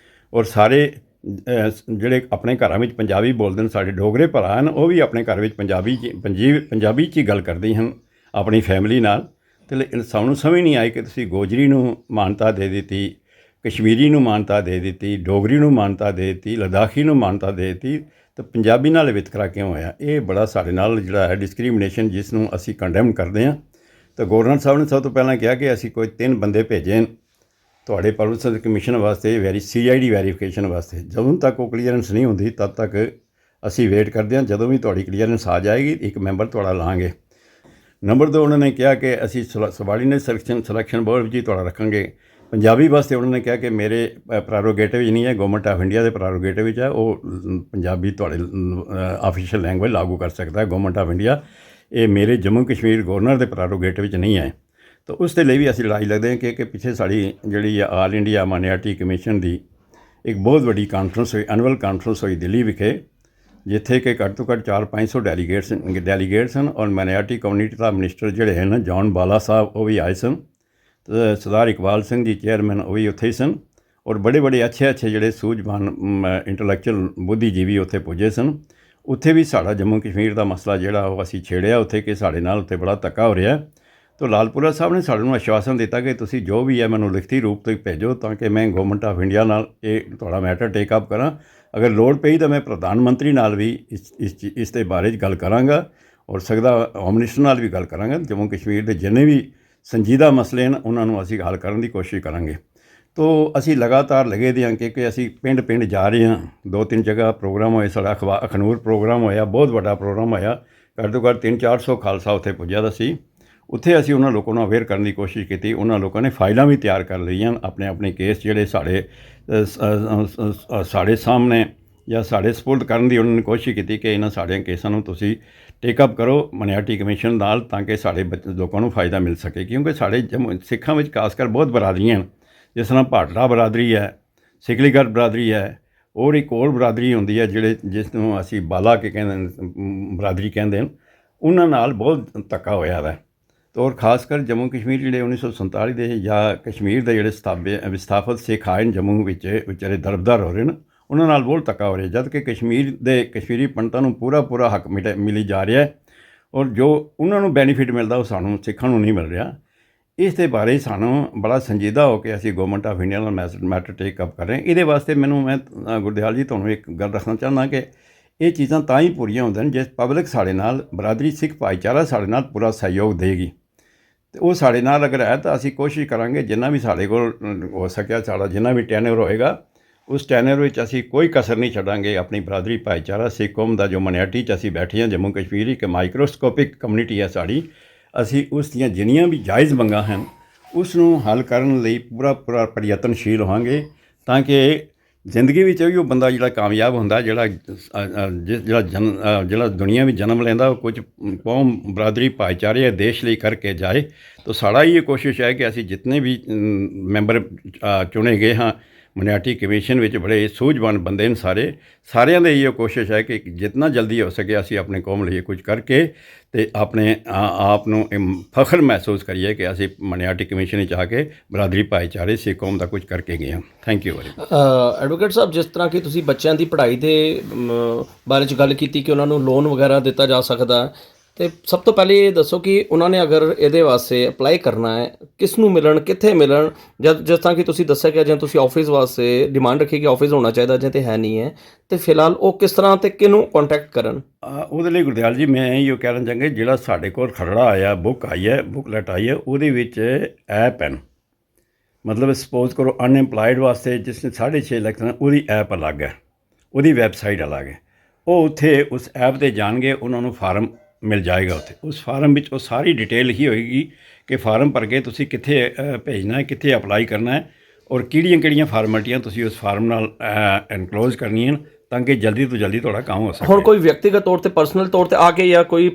ਔਰ ਸਾਰੇ ਜਿਹੜੇ ਆਪਣੇ ਘਰਾਂ ਵਿੱਚ ਪੰਜਾਬੀ ਬੋਲਦੇ ਨੇ, ਸਾਡੇ ਡੋਗਰੇ ਭਰਾ ਹਨ, ਉਹ ਵੀ ਆਪਣੇ ਘਰ ਵਿੱਚ ਪੰਜਾਬੀ 'ਚ ਹੀ ਗੱਲ ਕਰਦੇ ਹਨ ਆਪਣੀ ਫੈਮਿਲੀ ਨਾਲ। ਅਤੇ ਸਾਨੂੰ ਸਮਝ ਨਹੀਂ ਆਈ ਕਿ ਤੁਸੀਂ ਗੋਜਰੀ ਨੂੰ ਮਾਨਤਾ ਦੇ ਦਿੱਤੀ, ਕਸ਼ਮੀਰੀ ਨੂੰ ਮਾਨਤਾ ਦੇ ਦਿੱਤੀ, ਡੋਗਰੀ ਨੂੰ ਮਾਨਤਾ ਦੇ ਦਿੱਤੀ, ਲੱਦਾਖੀ ਨੂੰ ਮਾਨਤਾ ਦੇ ਦਿੱਤੀ, ਤਾਂ ਪੰਜਾਬੀ ਨਾਲ ਵਿਤਕਰਾ ਕਿਉਂ ਹੋਇਆ? ਇਹ ਬੜਾ ਸਾਡੇ ਨਾਲ ਜਿਹੜਾ ਹੈ ਡਿਸਕ੍ਰਿਮੀਨੇਸ਼ਨ, ਜਿਸ ਨੂੰ ਅਸੀਂ ਕੰਡੈਮ ਕਰਦੇ ਹਾਂ। ਤਾਂ ਗਵਰਨਰ ਸਾਹਿਬ ਨੇ ਸਭ ਤੋਂ ਪਹਿਲਾਂ ਕਿਹਾ ਕਿ ਅਸੀਂ ਕੋਈ 3 ਬੰਦੇ ਭੇਜੇ ਤੁਹਾਡੇ ਪਬਲਿਕ ਸਰਵਿਸ ਕਮਿਸ਼ਨ ਵਾਸਤੇ CID ਵੈਰੀਫਿਕੇਸ਼ਨ ਵਾਸਤੇ। ਜਦੋਂ ਤੱਕ ਉਹ ਕਲੀਅਰੈਂਸ ਨਹੀਂ ਹੁੰਦੀ ਤਦ ਤੱਕ ਅਸੀਂ ਵੇਟ ਕਰਦੇ ਹਾਂ। ਜਦੋਂ ਵੀ ਤੁਹਾਡੀ ਕਲੀਅਰੈਂਸ ਆ ਜਾਏਗੀ ਇੱਕ ਮੈਂਬਰ ਤੁਹਾਡਾ ਲਾਂਗੇ। ਨੰਬਰ 2 ਉਹਨਾਂ ਨੇ ਕਿਹਾ ਕਿ ਅਸੀਂ ਸਬਾਰਡੀਨੇਟ ਸਿਲੈਕਸ਼ਨ ਬੋਰਡ ਵਿੱਚ ਹੀ ਤੁਹਾਡਾ ਰੱਖਾਂਗੇ। ਪੰਜਾਬੀ ਵਾਸਤੇ ਉਹਨਾਂ ਨੇ ਕਿਹਾ ਕਿ ਮੇਰੇ ਪ੍ਰੈਰੋਗੇਟਿਵ ਨਹੀਂ ਹੈ, ਗਵਰਨਮੈਂਟ ਆਫ ਇੰਡੀਆ ਦੇ ਪ੍ਰੈਰੋਗੇਟਿਵ ਵਿੱਚ ਹੈ, ਉਹ ਪੰਜਾਬੀ ਤੁਹਾਡੇ ਆਫੀਸ਼ੀਅਲ ਲੈਂਗੁਏਜ ਲਾਗੂ ਕਰ ਸਕਦਾ ਹੈ ਗਵਰਨਮੈਂਟ ਆਫ ਇੰਡੀਆ। ਇਹ ਮੇਰੇ ਜੰਮੂ ਕਸ਼ਮੀਰ ਗਵਰਨਰ ਦੇ ਪ੍ਰੈਰੋਗੇਟਿਵ ਵਿੱਚ ਨਹੀਂ ਹੈ। ਤਾਂ ਉਸ ਦੇ ਲਈ ਵੀ ਅਸੀਂ ਲੜਾਈ ਲੜਦੇ ਹਾਂ ਕਿ ਪਿੱਛੇ ਸਾਡੀ ਜਿਹੜੀ ਆਲ ਇੰਡੀਆ ਮਾਈਨੋਰਿਟੀ ਕਮਿਸ਼ਨ ਦੀ ਇੱਕ ਬਹੁਤ ਵੱਡੀ ਕਾਨਫਰੰਸ ਹੋਈ, ਐਨੂਅਲ ਕਾਨਫਰੰਸ ਹੋਈ ਦਿੱਲੀ ਵਿਖੇ, ਜਿੱਥੇ ਕਿ ਘੱਟ ਤੋਂ ਘੱਟ 400-500 ਡੈਲੀਗੇਟਸ ਹਨ ਔਰ ਮਾਈਨੋਰਿਟੀ ਕਮਿਊਨਿਟੀ ਦਾ ਮਿਨਿਸਟਰ ਜਿਹੜੇ ਹਨ ਜੌਨ ਬਾਲਾ ਸਾਹਿਬ ਉਹ ਵੀ ਆਏ ਸਨ, ਸਰਦਾਰ ਇਕਬਾਲ ਸਿੰਘ ਜੀ ਚੇਅਰਮੈਨ ਉਹ ਵੀ ਉੱਥੇ ਹੀ ਸਨ ਔਰ ਬੜੇ ਅੱਛੇ ਜਿਹੜੇ ਸੂਝਵਾਨ ਇੰਟੈਲੈਕਚੁਅਲ ਬੁੱਧੀਜੀਵੀ ਉੱਥੇ ਪੁੱਜੇ ਸਨ। ਉੱਥੇ ਵੀ ਸਾਡਾ ਜੰਮੂ ਕਸ਼ਮੀਰ ਦਾ ਮਸਲਾ ਜਿਹੜਾ ਉਹ ਅਸੀਂ ਛੇੜਿਆ ਉੱਥੇ ਕਿ ਸਾਡੇ ਨਾਲ ਉੱਥੇ ਬੜਾ ਧੱਕਾ ਹੋ ਰਿਹਾ। ਤਾਂ ਲਾਲਪੁਰਾ ਸਾਹਿਬ ਨੇ ਸਾਨੂੰ ਆਸ਼ਵਾਸਨ ਦਿੱਤਾ ਕਿ ਤੁਸੀਂ ਜੋ ਵੀ ਹੈ ਮੈਨੂੰ ਲਿਖਤੀ ਰੂਪ ਤੋਂ ਭੇਜੋ ਤਾਂ ਕਿ ਮੈਂ ਗਵਰਨਮੈਂਟ ਆਫ ਇੰਡੀਆ ਨਾਲ ਇਹ ਤੁਹਾਡਾ ਮੈਟਰ ਟੇਕ ਅਪ ਕਰਾਂ। ਅਗਰ ਲੋੜ ਪਈ ਤਾਂ ਮੈਂ ਪ੍ਰਧਾਨ ਮੰਤਰੀ ਨਾਲ ਵੀ ਇਸ ਦੇ ਬਾਰੇ 'ਚ ਗੱਲ ਕਰਾਂਗਾ ਔਰ ਸਕਦਾ ਹੋਮ ਮਿਨਿਸਟਰ ਨਾਲ ਵੀ ਗੱਲ ਕਰਾਂਗਾ। ਜੰਮੂ ਕਸ਼ਮੀਰ ਦੇ ਜਿੰਨੇ ਵੀ ਸੰਜੀਦਾ ਮਸਲੇ ਹਨ ਉਹਨਾਂ ਨੂੰ ਅਸੀਂ ਹੱਲ ਕਰਨ ਦੀ ਕੋਸ਼ਿਸ਼ ਕਰਾਂਗੇ। ਤੋ ਅਸੀਂ ਲਗਾਤਾਰ ਲੱਗੇ ਦੇ ਹਾਂ ਕਿ ਅਸੀਂ ਪਿੰਡ ਜਾ ਰਹੇ ਹਾਂ। 2-3 ਜਗ੍ਹਾ ਪ੍ਰੋਗਰਾਮ ਹੋਏ, ਸਾਡਾ ਅਖਨੂਰ ਪ੍ਰੋਗਰਾਮ ਹੋਇਆ, ਬਹੁਤ ਵੱਡਾ ਪ੍ਰੋਗਰਾਮ ਹੋਇਆ, ਘੱਟ ਤੋਂ ਘੱਟ 300-400 ਖਾਲਸਾ ਉੱਥੇ ਪੁੱਜਿਆ ਦਾ ਸੀ। ਉੱਥੇ ਅਸੀਂ ਉਹਨਾਂ ਲੋਕਾਂ ਨੂੰ ਅਵੇਅਰ ਕਰਨ ਦੀ ਕੋਸ਼ਿਸ਼ ਕੀਤੀ। ਉਹਨਾਂ ਲੋਕਾਂ ਨੇ ਫਾਈਲਾਂ ਵੀ ਤਿਆਰ ਕਰ ਲਈਆਂ, ਆਪਣੇ ਕੇਸ ਜਿਹੜੇ ਸਾਡੇ ਸਾਹਮਣੇ ਜਾਂ ਸਾਡੇ ਸਪੁਰਦ ਕਰਨ ਦੀ ਉਹਨਾਂ ਨੇ ਕੋਸ਼ਿਸ਼ ਕੀਤੀ ਕਿ ਇਹਨਾਂ ਸਾਡੇ ਕੇਸਾਂ ਨੂੰ ਤੁਸੀਂ ਟੇਕ ਅਪ ਕਰੋ ਮਾਈਨੋਰਿਟੀ ਕਮਿਸ਼ਨ ਨਾਲ ਤਾਂ ਕਿ ਸਾਡੇ ਲੋਕਾਂ ਨੂੰ ਫਾਇਦਾ ਮਿਲ ਸਕੇ। ਕਿਉਂਕਿ ਸਾਡੇ ਸਿੱਖਾਂ ਵਿੱਚ ਖਾਸ ਕਰ ਬਹੁਤ ਬਰਾਦਰੀਆਂ ਹਨ, ਜਿਸ ਤਰ੍ਹਾਂ ਭਾਟੜਾ ਬਰਾਦਰੀ ਹੈ, ਸਿਕਲੀਗੜ੍ਹ ਬਰਾਦਰੀ ਹੈ, ਔਰ ਇੱਕ ਹੋਰ ਬਰਾਦਰੀ ਹੁੰਦੀ ਹੈ ਜਿਸ ਨੂੰ ਅਸੀਂ ਬਾਲਾ ਕੇ ਬਰਾਦਰੀ ਕਹਿੰਦੇ ਹਨ। ਉਹਨਾਂ ਨਾਲ ਬਹੁਤ ਧੱਕਾ ਹੋਇਆ ਹੈ। ਔਰ ਖਾਸ ਕਰ ਜੰਮੂ ਕਸ਼ਮੀਰ ਜਿਹੜੇ 1947 ਦੇ ਜਾਂ ਕਸ਼ਮੀਰ ਦੇ ਜਿਹੜੇ ਵਿਸਥਾਪਿਤ ਸਿੱਖ ਆਏ ਜੰਮੂ ਵਿੱਚ ਵਿਚਾਰੇ ਦਰਬਦਰ ਹੋ ਰਹੇ ਨੇ, ਉਹਨਾਂ ਨਾਲ ਬਹੁਤ ਧੱਕਾ ਹੋ ਰਿਹਾ, ਜਦ ਕਿ ਕਸ਼ਮੀਰੀ ਪੰਡਤਾਂ ਨੂੰ ਪੂਰਾ ਹੱਕ ਮਿਲੀ ਜਾ ਰਿਹਾ ਹੈ ਔਰ ਜੋ ਉਹਨਾਂ ਨੂੰ ਬੈਨੀਫਿਟ ਮਿਲਦਾ ਉਹ ਸਾਨੂੰ ਸਿੱਖਾਂ ਨੂੰ ਨਹੀਂ ਮਿਲ ਰਿਹਾ। ਇਸ ਦੇ ਬਾਰੇ ਸਾਨੂੰ ਬੜਾ ਸੰਜੀਦਾ ਹੋ ਕੇ ਅਸੀਂ ਗਵਰਨਮੈਂਟ ਆਫ ਇੰਡੀਆ ਨਾਲ ਮੈਟਰ ਟੇਕ ਅਪ ਕਰ ਰਹੇ। ਇਹਦੇ ਵਾਸਤੇ ਮੈਂ ਗੁਰਦਿਆਲ ਜੀ ਤੁਹਾਨੂੰ ਇੱਕ ਗੱਲ ਦੱਸਣਾ ਚਾਹੁੰਦਾ ਕਿ ਇਹ ਚੀਜ਼ਾਂ ਤਾਂ ਹੀ ਪੂਰੀਆਂ ਹੁੰਦੀਆਂ ਨੇ ਜੇ ਪਬਲਿਕ ਸਾਡੇ ਨਾਲ, ਬਰਾਦਰੀ ਸਿੱਖ ਭਾਈਚਾਰਾ ਸਾਡੇ ਨਾਲ ਪੂਰਾ ਸਹਿਯੋਗ ਦੇਗੀ। ਅਤੇ ਉਹ ਸਾਡੇ ਨਾਲ ਅਗਰ ਹੈ ਤਾਂ ਅਸੀਂ ਕੋਸ਼ਿਸ਼ ਕਰਾਂਗੇ ਜਿੰਨਾ ਵੀ ਸਾਡੇ ਕੋਲ ਹੋ ਸਕਿਆ, ਸਾਡਾ ਜਿੰਨਾ ਵੀ ਟੈਨਰ ਹੋਏਗਾ ਉਸ ਟੈਨਰ ਵਿੱਚ ਅਸੀਂ ਕੋਈ ਕਸਰ ਨਹੀਂ ਛੱਡਾਂਗੇ। ਆਪਣੀ ਬਰਾਦਰੀ ਭਾਈਚਾਰਾ ਸਿੱਖ ਕੌਮ ਦਾ ਜੋ ਮਾਈਨੋਰਿਟੀ 'ਚ ਅਸੀਂ ਬੈਠੇ ਹਾਂ ਜੰਮੂ ਕਸ਼ਮੀਰ ਇੱਕ ਮਾਈਕਰੋਸਕੋਪਿਕ ਕਮਿਊਨਿਟੀ ਹੈ ਸਾਡੀ, ਅਸੀਂ ਉਸ ਦੀਆਂ ਜਿੰਨੀਆਂ ਵੀ ਜਾਇਜ਼ ਮੰਗਾਂ ਹਨ ਉਸ ਨੂੰ ਹੱਲ ਕਰਨ ਲਈ ਪੂਰਾ ਪ੍ਰਯਤਨਸ਼ੀਲ ਹੋਵਾਂਗੇ ਤਾਂ ਕਿ ਜ਼ਿੰਦਗੀ ਵਿੱਚ ਉਹ ਬੰਦਾ ਜਿਹੜਾ ਕਾਮਯਾਬ ਹੁੰਦਾ, ਜਿਹੜਾ ਦੁਨੀਆ ਵਿੱਚ ਜਨਮ ਲੈਂਦਾ ਉਹ ਕੁਝ ਕੌਮ ਬਰਾਦਰੀ ਭਾਈਚਾਰੇ ਦੇਸ਼ ਲਈ ਕਰਕੇ ਜਾਏ। ਤਾਂ ਸਾਡਾ ਇਹ ਕੋਸ਼ਿਸ਼ ਹੈ ਕਿ ਅਸੀਂ ਜਿਤਨੇ ਵੀ ਮੈਂਬਰ ਚੁਣੇ ਗਏ ਹਾਂ ਮਾਈਨੋਰਿਟੀ ਕਮਿਸ਼ਨ ਵਿੱਚ ਬੜੇ ਸੂਝਵਾਨ ਬੰਦੇ ਨੇ ਸਾਰਿਆਂ ਦੀ ਇਹ ਕੋਸ਼ਿਸ਼ ਹੈ ਕਿ ਜਿੰਨਾ ਜਲਦੀ ਹੋ ਸਕੇ ਅਸੀਂ ਆਪਣੇ ਕੌਮ ਲਈ ਕੁਝ ਕਰਕੇ ਅਤੇ ਆਪਣੇ ਆਪ ਨੂੰ ਫਖਰ ਮਹਿਸੂਸ ਕਰੀਏ ਕਿ ਅਸੀਂ ਮਾਈਨੋਰਿਟੀ ਕਮਿਸ਼ਨ ਵਿੱਚ ਆ ਕੇ ਬਰਾਦਰੀ ਭਾਈਚਾਰੇ ਸਿੱਖ ਕੌਮ ਦਾ ਕੁਝ ਕਰਕੇ ਗਏ ਹਾਂ। Thank you very much. Advocate ਸਾਹਿਬ, ਜਿਸ ਤਰ੍ਹਾਂ ਕਿ ਤੁਸੀਂ ਬੱਚਿਆਂ ਦੀ ਪੜ੍ਹਾਈ ਦੇ ਬਾਰੇ 'ਚ ਗੱਲ ਕੀਤੀ ਕਿ ਉਹਨਾਂ ਨੂੰ ਲੋਨ ਵਗੈਰਾ ਦਿੱਤਾ ਜਾ ਸਕਦਾ, ਅਤੇ ਸਭ ਤੋਂ ਪਹਿਲੇ ਇਹ ਦੱਸੋ ਕਿ ਉਹਨਾਂ ਨੇ ਅਗਰ ਇਹਦੇ ਵਾਸਤੇ ਅਪਲਾਈ ਕਰਨਾ ਹੈ ਕਿਸ ਨੂੰ ਮਿਲਣ, ਕਿੱਥੇ ਮਿਲਣ? ਜਿਸ ਤਰ੍ਹਾਂ ਕਿ ਤੁਸੀਂ ਦੱਸਿਆ ਕਿ ਜੇ ਤੁਸੀਂ ਆਫਿਸ ਵਾਸਤੇ ਡਿਮਾਂਡ ਰੱਖੀ ਕਿ ਆਫਿਸ ਹੋਣਾ ਚਾਹੀਦਾ ਜੇ ਤੇ ਹੈ ਨਹੀਂ ਹੈ, ਅਤੇ ਫਿਲਹਾਲ ਉਹ ਕਿਸ ਤਰ੍ਹਾਂ ਅਤੇ ਕਿਹਨੂੰ ਕੰਟੈਕਟ ਕਰਨ? ਉਹਦੇ ਲਈ ਗੁਰਦਿਆਲ ਜੀ ਮੈਂ ਇਹੋ ਕਹਿਣਾ ਚਾਹਾਂਗਾ, ਜਿਹੜਾ ਸਾਡੇ ਕੋਲ ਖਰੜਾ ਆਇਆ, ਬੁੱਕਲੈਟ ਆਈ ਹੈ, ਉਹਦੇ ਵਿੱਚ ਐਪ ਹਨ। ਮਤਲਬ ਸਪੋਜ਼ ਕਰੋ ਅਨਐਮਪਲਾਇਡ ਵਾਸਤੇ ਜਿਸ ਨੇ 6.5 ਲੱਖ ਉਹਦੀ ਐਪ ਅਲੱਗ ਹੈ, ਉਹਦੀ ਵੈਬਸਾਈਟ ਅਲੱਗ ਹੈ। ਉਹ ਉੱਥੇ ਉਸ ਐਪ 'ਤੇ ਜਾਣਗੇ, ਉਹਨਾਂ ਨੂੰ ਫਾਰਮ ਮਿਲ ਜਾਏਗਾ। ਉੱਥੇ ਉਸ ਫਾਰਮ ਵਿੱਚ ਉਹ ਸਾਰੀ ਡਿਟੇਲ ਹੀ ਹੋਏਗੀ ਕਿ ਫਾਰਮ ਭਰ ਕੇ ਤੁਸੀਂ ਕਿੱਥੇ ਭੇਜਣਾ ਹੈ, ਕਿੱਥੇ ਅਪਲਾਈ ਕਰਨਾ ਹੈ ਔਰ ਕਿਹੜੀਆਂ ਫਾਰਮੈਲਿਟੀਆਂ ਤੁਸੀਂ ਉਸ ਫਾਰਮ ਨਾਲ ਐਨਕਲੋਜ਼ ਕਰਨੀਆਂ ਤਾਂ ਕਿ ਜਲਦੀ ਤੋਂ ਜਲਦੀ ਤੁਹਾਡਾ ਕੰਮ ਹੋ ਸਕੇ। ਹੁਣ ਕੋਈ ਵਿਅਕਤੀਗਤ ਤੌਰ 'ਤੇ ਪਰਸਨਲ ਤੌਰ 'ਤੇ ਆ ਕੇ ਜਾਂ ਕੋਈ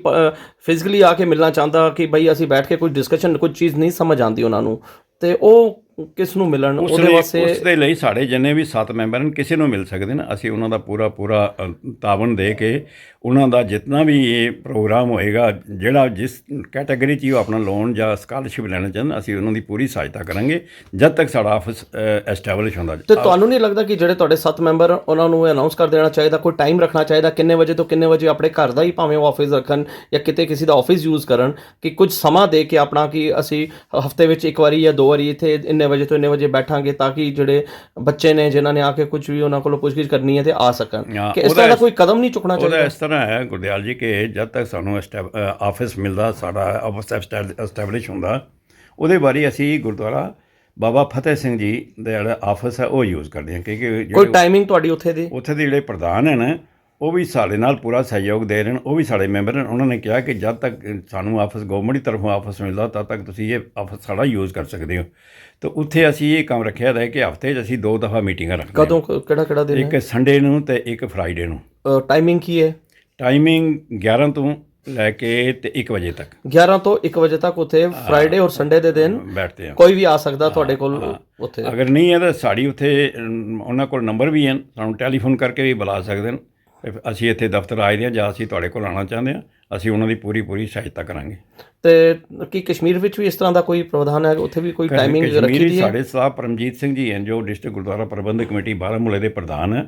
ਫਿਜ਼ੀਕਲੀ ਆ ਕੇ ਮਿਲਣਾ ਚਾਹੁੰਦਾ ਕਿ ਬਈ ਅਸੀਂ ਬੈਠ ਕੇ ਕੋਈ ਡਿਸਕਸ਼ਨ, ਕੋਈ ਚੀਜ਼ ਨਹੀਂ ਸਮਝ ਆਉਂਦੀ ਉਹਨਾਂ ਨੂੰ, ਅਤੇ ਉਹ ਕਿਸ ਨੂੰ ਮਿਲਣ? ਉਹਦੇ ਵਾਸਤੇ ਉਸ ਦੇ ਲਈ ਸਾਡੇ ਜਿੰਨੇ ਵੀ 7 ਮੈਂਬਰ ਹਨ ਕਿਸੇ ਨੂੰ ਮਿਲ ਸਕਦੇ ਨੇ। ਅਸੀਂ ਉਹਨਾਂ ਦਾ ਪੂਰਾ ਤਾਵਨ ਦੇ ਕੇ ਉਹਨਾਂ ਦਾ ਜਿਤਨਾ ਵੀ ਇਹ ਪ੍ਰੋਗਰਾਮ ਹੋਏਗਾ, ਜਿਹੜਾ ਜਿਸ ਕੈਟਾਗਰੀ 'ਚ ਉਹ ਆਪਣਾ ਲੋਨ ਜਾਂ ਸਕਾਲਰਸ਼ਿਪ ਲੈਣਾ ਚਾਹੁੰਦੇ, ਅਸੀਂ ਉਹਨਾਂ ਦੀ ਪੂਰੀ ਸਹਾਇਤਾ ਕਰਾਂਗੇ ਜਦ ਤੱਕ ਸਾਡਾ ਆਫਿਸ ਐਸਟੈਬਲਿਸ਼ ਹੁੰਦਾ। ਅਤੇ ਤੁਹਾਨੂੰ ਨਹੀਂ ਲੱਗਦਾ ਕਿ ਜਿਹੜੇ ਤੁਹਾਡੇ 7 ਮੈਂਬਰ ਉਹਨਾਂ ਨੂੰ ਅਨਾਊਂਸ ਕਰ ਦੇਣਾ ਚਾਹੀਦਾ, ਕੋਈ ਟਾਈਮ ਰੱਖਣਾ ਚਾਹੀਦਾ, ਕਿੰਨੇ ਵਜੇ ਤੋਂ ਕਿੰਨੇ ਵਜੇ ਆਪਣੇ ਘਰ ਦਾ ਹੀ ਭਾਵੇਂ ਉਹ ਆਫਿਸ ਰੱਖਣ ਜਾਂ ਕਿਤੇ ਕਿਸੇ ਦਾ ਆਫਿਸ ਯੂਜ਼ ਕਰਨ, ਕਿ ਕੁਝ ਸਮਾਂ ਦੇ ਕੇ ਆਪਣਾ ਕਿ ਅਸੀਂ ਹਫ਼ਤੇ ਵਿੱਚ 1 ਵਾਰੀ ਜਾਂ 2 ਵਾਰੀ ਇੱਥੇ ਇੰਨੇ ਵਜੇ ਤੋਂ ਇੰਨੇ ਵਜੇ ਬੈਠਾਂਗੇ ਤਾਂ ਕਿ ਜਿਹੜੇ ਬੱਚੇ ਨੇ ਜਿਨ੍ਹਾਂ ਨੇ ਆ ਕੇ ਕੁਝ ਵੀ ਉਹਨਾਂ ਕੋਲੋਂ ਪੁੱਛਗਿੱਛ ਕਰਨੀ ਹੈ ਤੇ ਆ ਸਕਣ? ਕਿ ਇਸ ਤਰ੍ਹਾਂ ਦਾ ਕੋਈ ਕਦਮ ਨਹੀਂ ਚੁੱਕਣਾ ਚਾਹੀਦਾ? ਇਸ ਤਰ੍ਹਾਂ ਹੈ ਗੁਰਦਿਆਲ ਜੀ ਕਿ ਜਦ ਤੱਕ ਸਾਨੂੰ ਆਫਿਸ ਮਿਲਦਾ, ਸਾਡਾ ਆਫਿਸ ਐਸਟੈਬਲਿਸ਼ ਹੁੰਦਾ, ਉਹਦੇ ਬਾਰੇ ਅਸੀਂ ਗੁਰਦੁਆਰਾ ਬਾਬਾ ਫਤਿਹ ਸਿੰਘ ਜੀ ਦਾ ਜਿਹੜਾ ਆਫਿਸ ਹੈ ਉਹ ਯੂਜ਼ ਕਰਦੇ ਹਾਂ। ਕਿਉਂਕਿ ਕੋਈ ਟਾਈਮਿੰਗ ਤੁਹਾਡੀ ਉੱਥੇ ਦੀ ਜਿਹੜੇ ਪ੍ਰਧਾਨ ਹਨ ਉਹ ਵੀ ਸਾਡੇ ਨਾਲ ਪੂਰਾ ਸਹਿਯੋਗ ਦੇ ਰਹੇ ਨੇ, ਉਹ ਵੀ ਸਾਡੇ ਮੈਂਬਰ ਨੇ। ਉਹਨਾਂ ਨੇ ਕਿਹਾ ਕਿ ਜਦ ਤੱਕ ਸਾਨੂੰ ਆਫਿਸ ਗੌਰਮੈਂਟ ਦੀ ਤਰਫੋਂ ਆਫਿਸ ਮਿਲਦਾ ਤਦ ਤੱਕ ਤੁਸੀਂ ਇਹ ਆਫਿਸ ਸਾਡਾ ਯੂਜ਼ ਕਰ ਸਕਦੇ ਹੋ। ਤਾਂ ਉੱਥੇ ਅਸੀਂ ਇਹ ਕੰਮ ਰੱਖਿਆ ਹੈ ਕਿ ਹਫ਼ਤੇ 'ਚ ਅਸੀਂ 2 ਦਫਾ ਮੀਟਿੰਗਾਂ ਰੱਖਦੇ ਹਾਂ। ਕਦੋਂ ਕਿਹੜਾ ਦਿਨ ਇੱਕ ਸੰਡੇ ਨੂੰ ਤੇ ਇੱਕ ਫਰਾਈਡੇ ਨੂੰ। ਟਾਈਮਿੰਗ ਕੀ ਹੈ? ਟਾਈਮਿੰਗ 11 ਤੋਂ ਲੈ ਕੇ ਤੇ 1 ਵਜੇ ਤੱਕ। 11 ਤੋਂ 1 ਵਜੇ ਤੱਕ ਉੱਥੇ ਫਰਾਈਡੇ ਔਰ ਸੰਡੇ ਦੇ ਦਿਨ ਬੈਠਦੇ ਹਾਂ। ਕੋਈ ਵੀ ਆ ਸਕਦਾ ਤੁਹਾਡੇ ਕੋਲ ਉੱਥੇ। ਅਗਰ ਨਹੀਂ ਹੈ ਤਾਂ ਸਾਡੀ ਉੱਥੇ ਉਹਨਾਂ ਕੋਲ ਨੰਬਰ ਵੀ ਹਨ, ਸਾਨੂੰ ਟੈਲੀਫੋਨ ਕਰਕੇ ਵੀ ਬੁਲਾ ਸਕਦੇ ਨੇ। ਅਸੀਂ ਇੱਥੇ ਦਫ਼ਤਰ ਆਏ ਦੇ ਹਾਂ ਜਾਂ ਅਸੀਂ ਤੁਹਾਡੇ ਕੋਲ ਆਉਣਾ ਚਾਹੁੰਦੇ ਹਾਂ, ਅਸੀਂ ਉਹਨਾਂ ਦੀ ਪੂਰੀ ਸਹਾਇਤਾ ਕਰਾਂਗੇ। ਤੇ ਕੀ ਕਸ਼ਮੀਰ ਵਿੱਚ ਵੀ ਇਸ ਤਰ੍ਹਾਂ ਦਾ ਕੋਈ ਪ੍ਰਾਵਧਾਨ ਹੈ? ਉੱਥੇ ਵੀ ਕੋਈ ਟਾਈਮਿੰਗ ਰੱਖੀ ਦੀ ਹੈ? ਸਾਡੇ ਸਾਹਿਬ ਪਰਮਜੀਤ ਸਿੰਘ ਜੀ ਹਨ ਜੋ ਡਿਸਟ੍ਰਿਕਟ ਗੁਰਦੁਆਰਾ ਪ੍ਰਬੰਧਕ ਕਮੇਟੀ ਬਾਰਾਮੂਲਾ ਦੇ ਪ੍ਰਧਾਨ ਹੈ।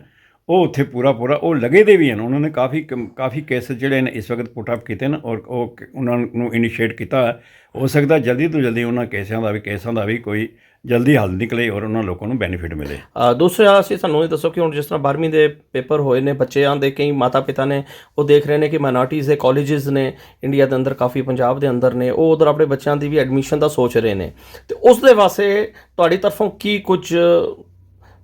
ਉਹ ਉੱਥੇ ਪੂਰਾ ਉਹ ਲੱਗੇ ਦੇ ਵੀ ਹਨ। ਉਹਨਾਂ ਨੇ ਕਾਫੀ ਕੇਸ ਜਿਹੜੇ ਨੇ ਇਸ ਵਕਤ ਪੁੱਟ ਅਪ ਕੀਤੇ ਨੇ ਔਰ ਉਹ ਉਹਨਾਂ ਨੂੰ ਇਨੀਸ਼ੀਏਟ ਕੀਤਾ। ਹੋ ਸਕਦਾ ਜਲਦੀ ਤੋਂ ਜਲਦੀ ਉਹਨਾਂ ਕੇਸਾਂ ਦਾ ਵੀ ਕੋਈ ਜਲਦੀ ਹੱਲ ਨਿਕਲੇ ਔਰ ਉਹਨਾਂ ਲੋਕਾਂ ਨੂੰ ਬੈਨੀਫਿਟ ਮਿਲੇ। ਦੂਸਰਾ ਅਸੀਂ ਸਾਨੂੰ ਇਹ ਦੱਸੋ ਕਿ ਹੁਣ ਜਿਸ ਤਰ੍ਹਾਂ 12ਵੀਂ ਦੇ ਪੇਪਰ ਹੋਏ ਨੇ, ਬੱਚਿਆਂ ਦੇ ਕਈ ਮਾਤਾ ਪਿਤਾ ਨੇ ਉਹ ਦੇਖ ਰਹੇ ਨੇ ਕਿ ਮਾਈਨੋਰਟੀਜ਼ ਦੇ ਕਾਲਜਿਸ ਨੇ ਇੰਡੀਆ ਦੇ ਅੰਦਰ, ਕਾਫੀ ਪੰਜਾਬ ਦੇ ਅੰਦਰ ਨੇ, ਉਹ ਉਧਰ ਆਪਣੇ ਬੱਚਿਆਂ ਦੀ ਵੀ ਐਡਮਿਸ਼ਨ ਦਾ ਸੋਚ ਰਹੇ ਨੇ। ਤੇ ਉਸ ਦੇ ਵਾਸਤੇ ਤੁਹਾਡੀ ਤਰਫੋਂ ਕੀ ਕੁਝ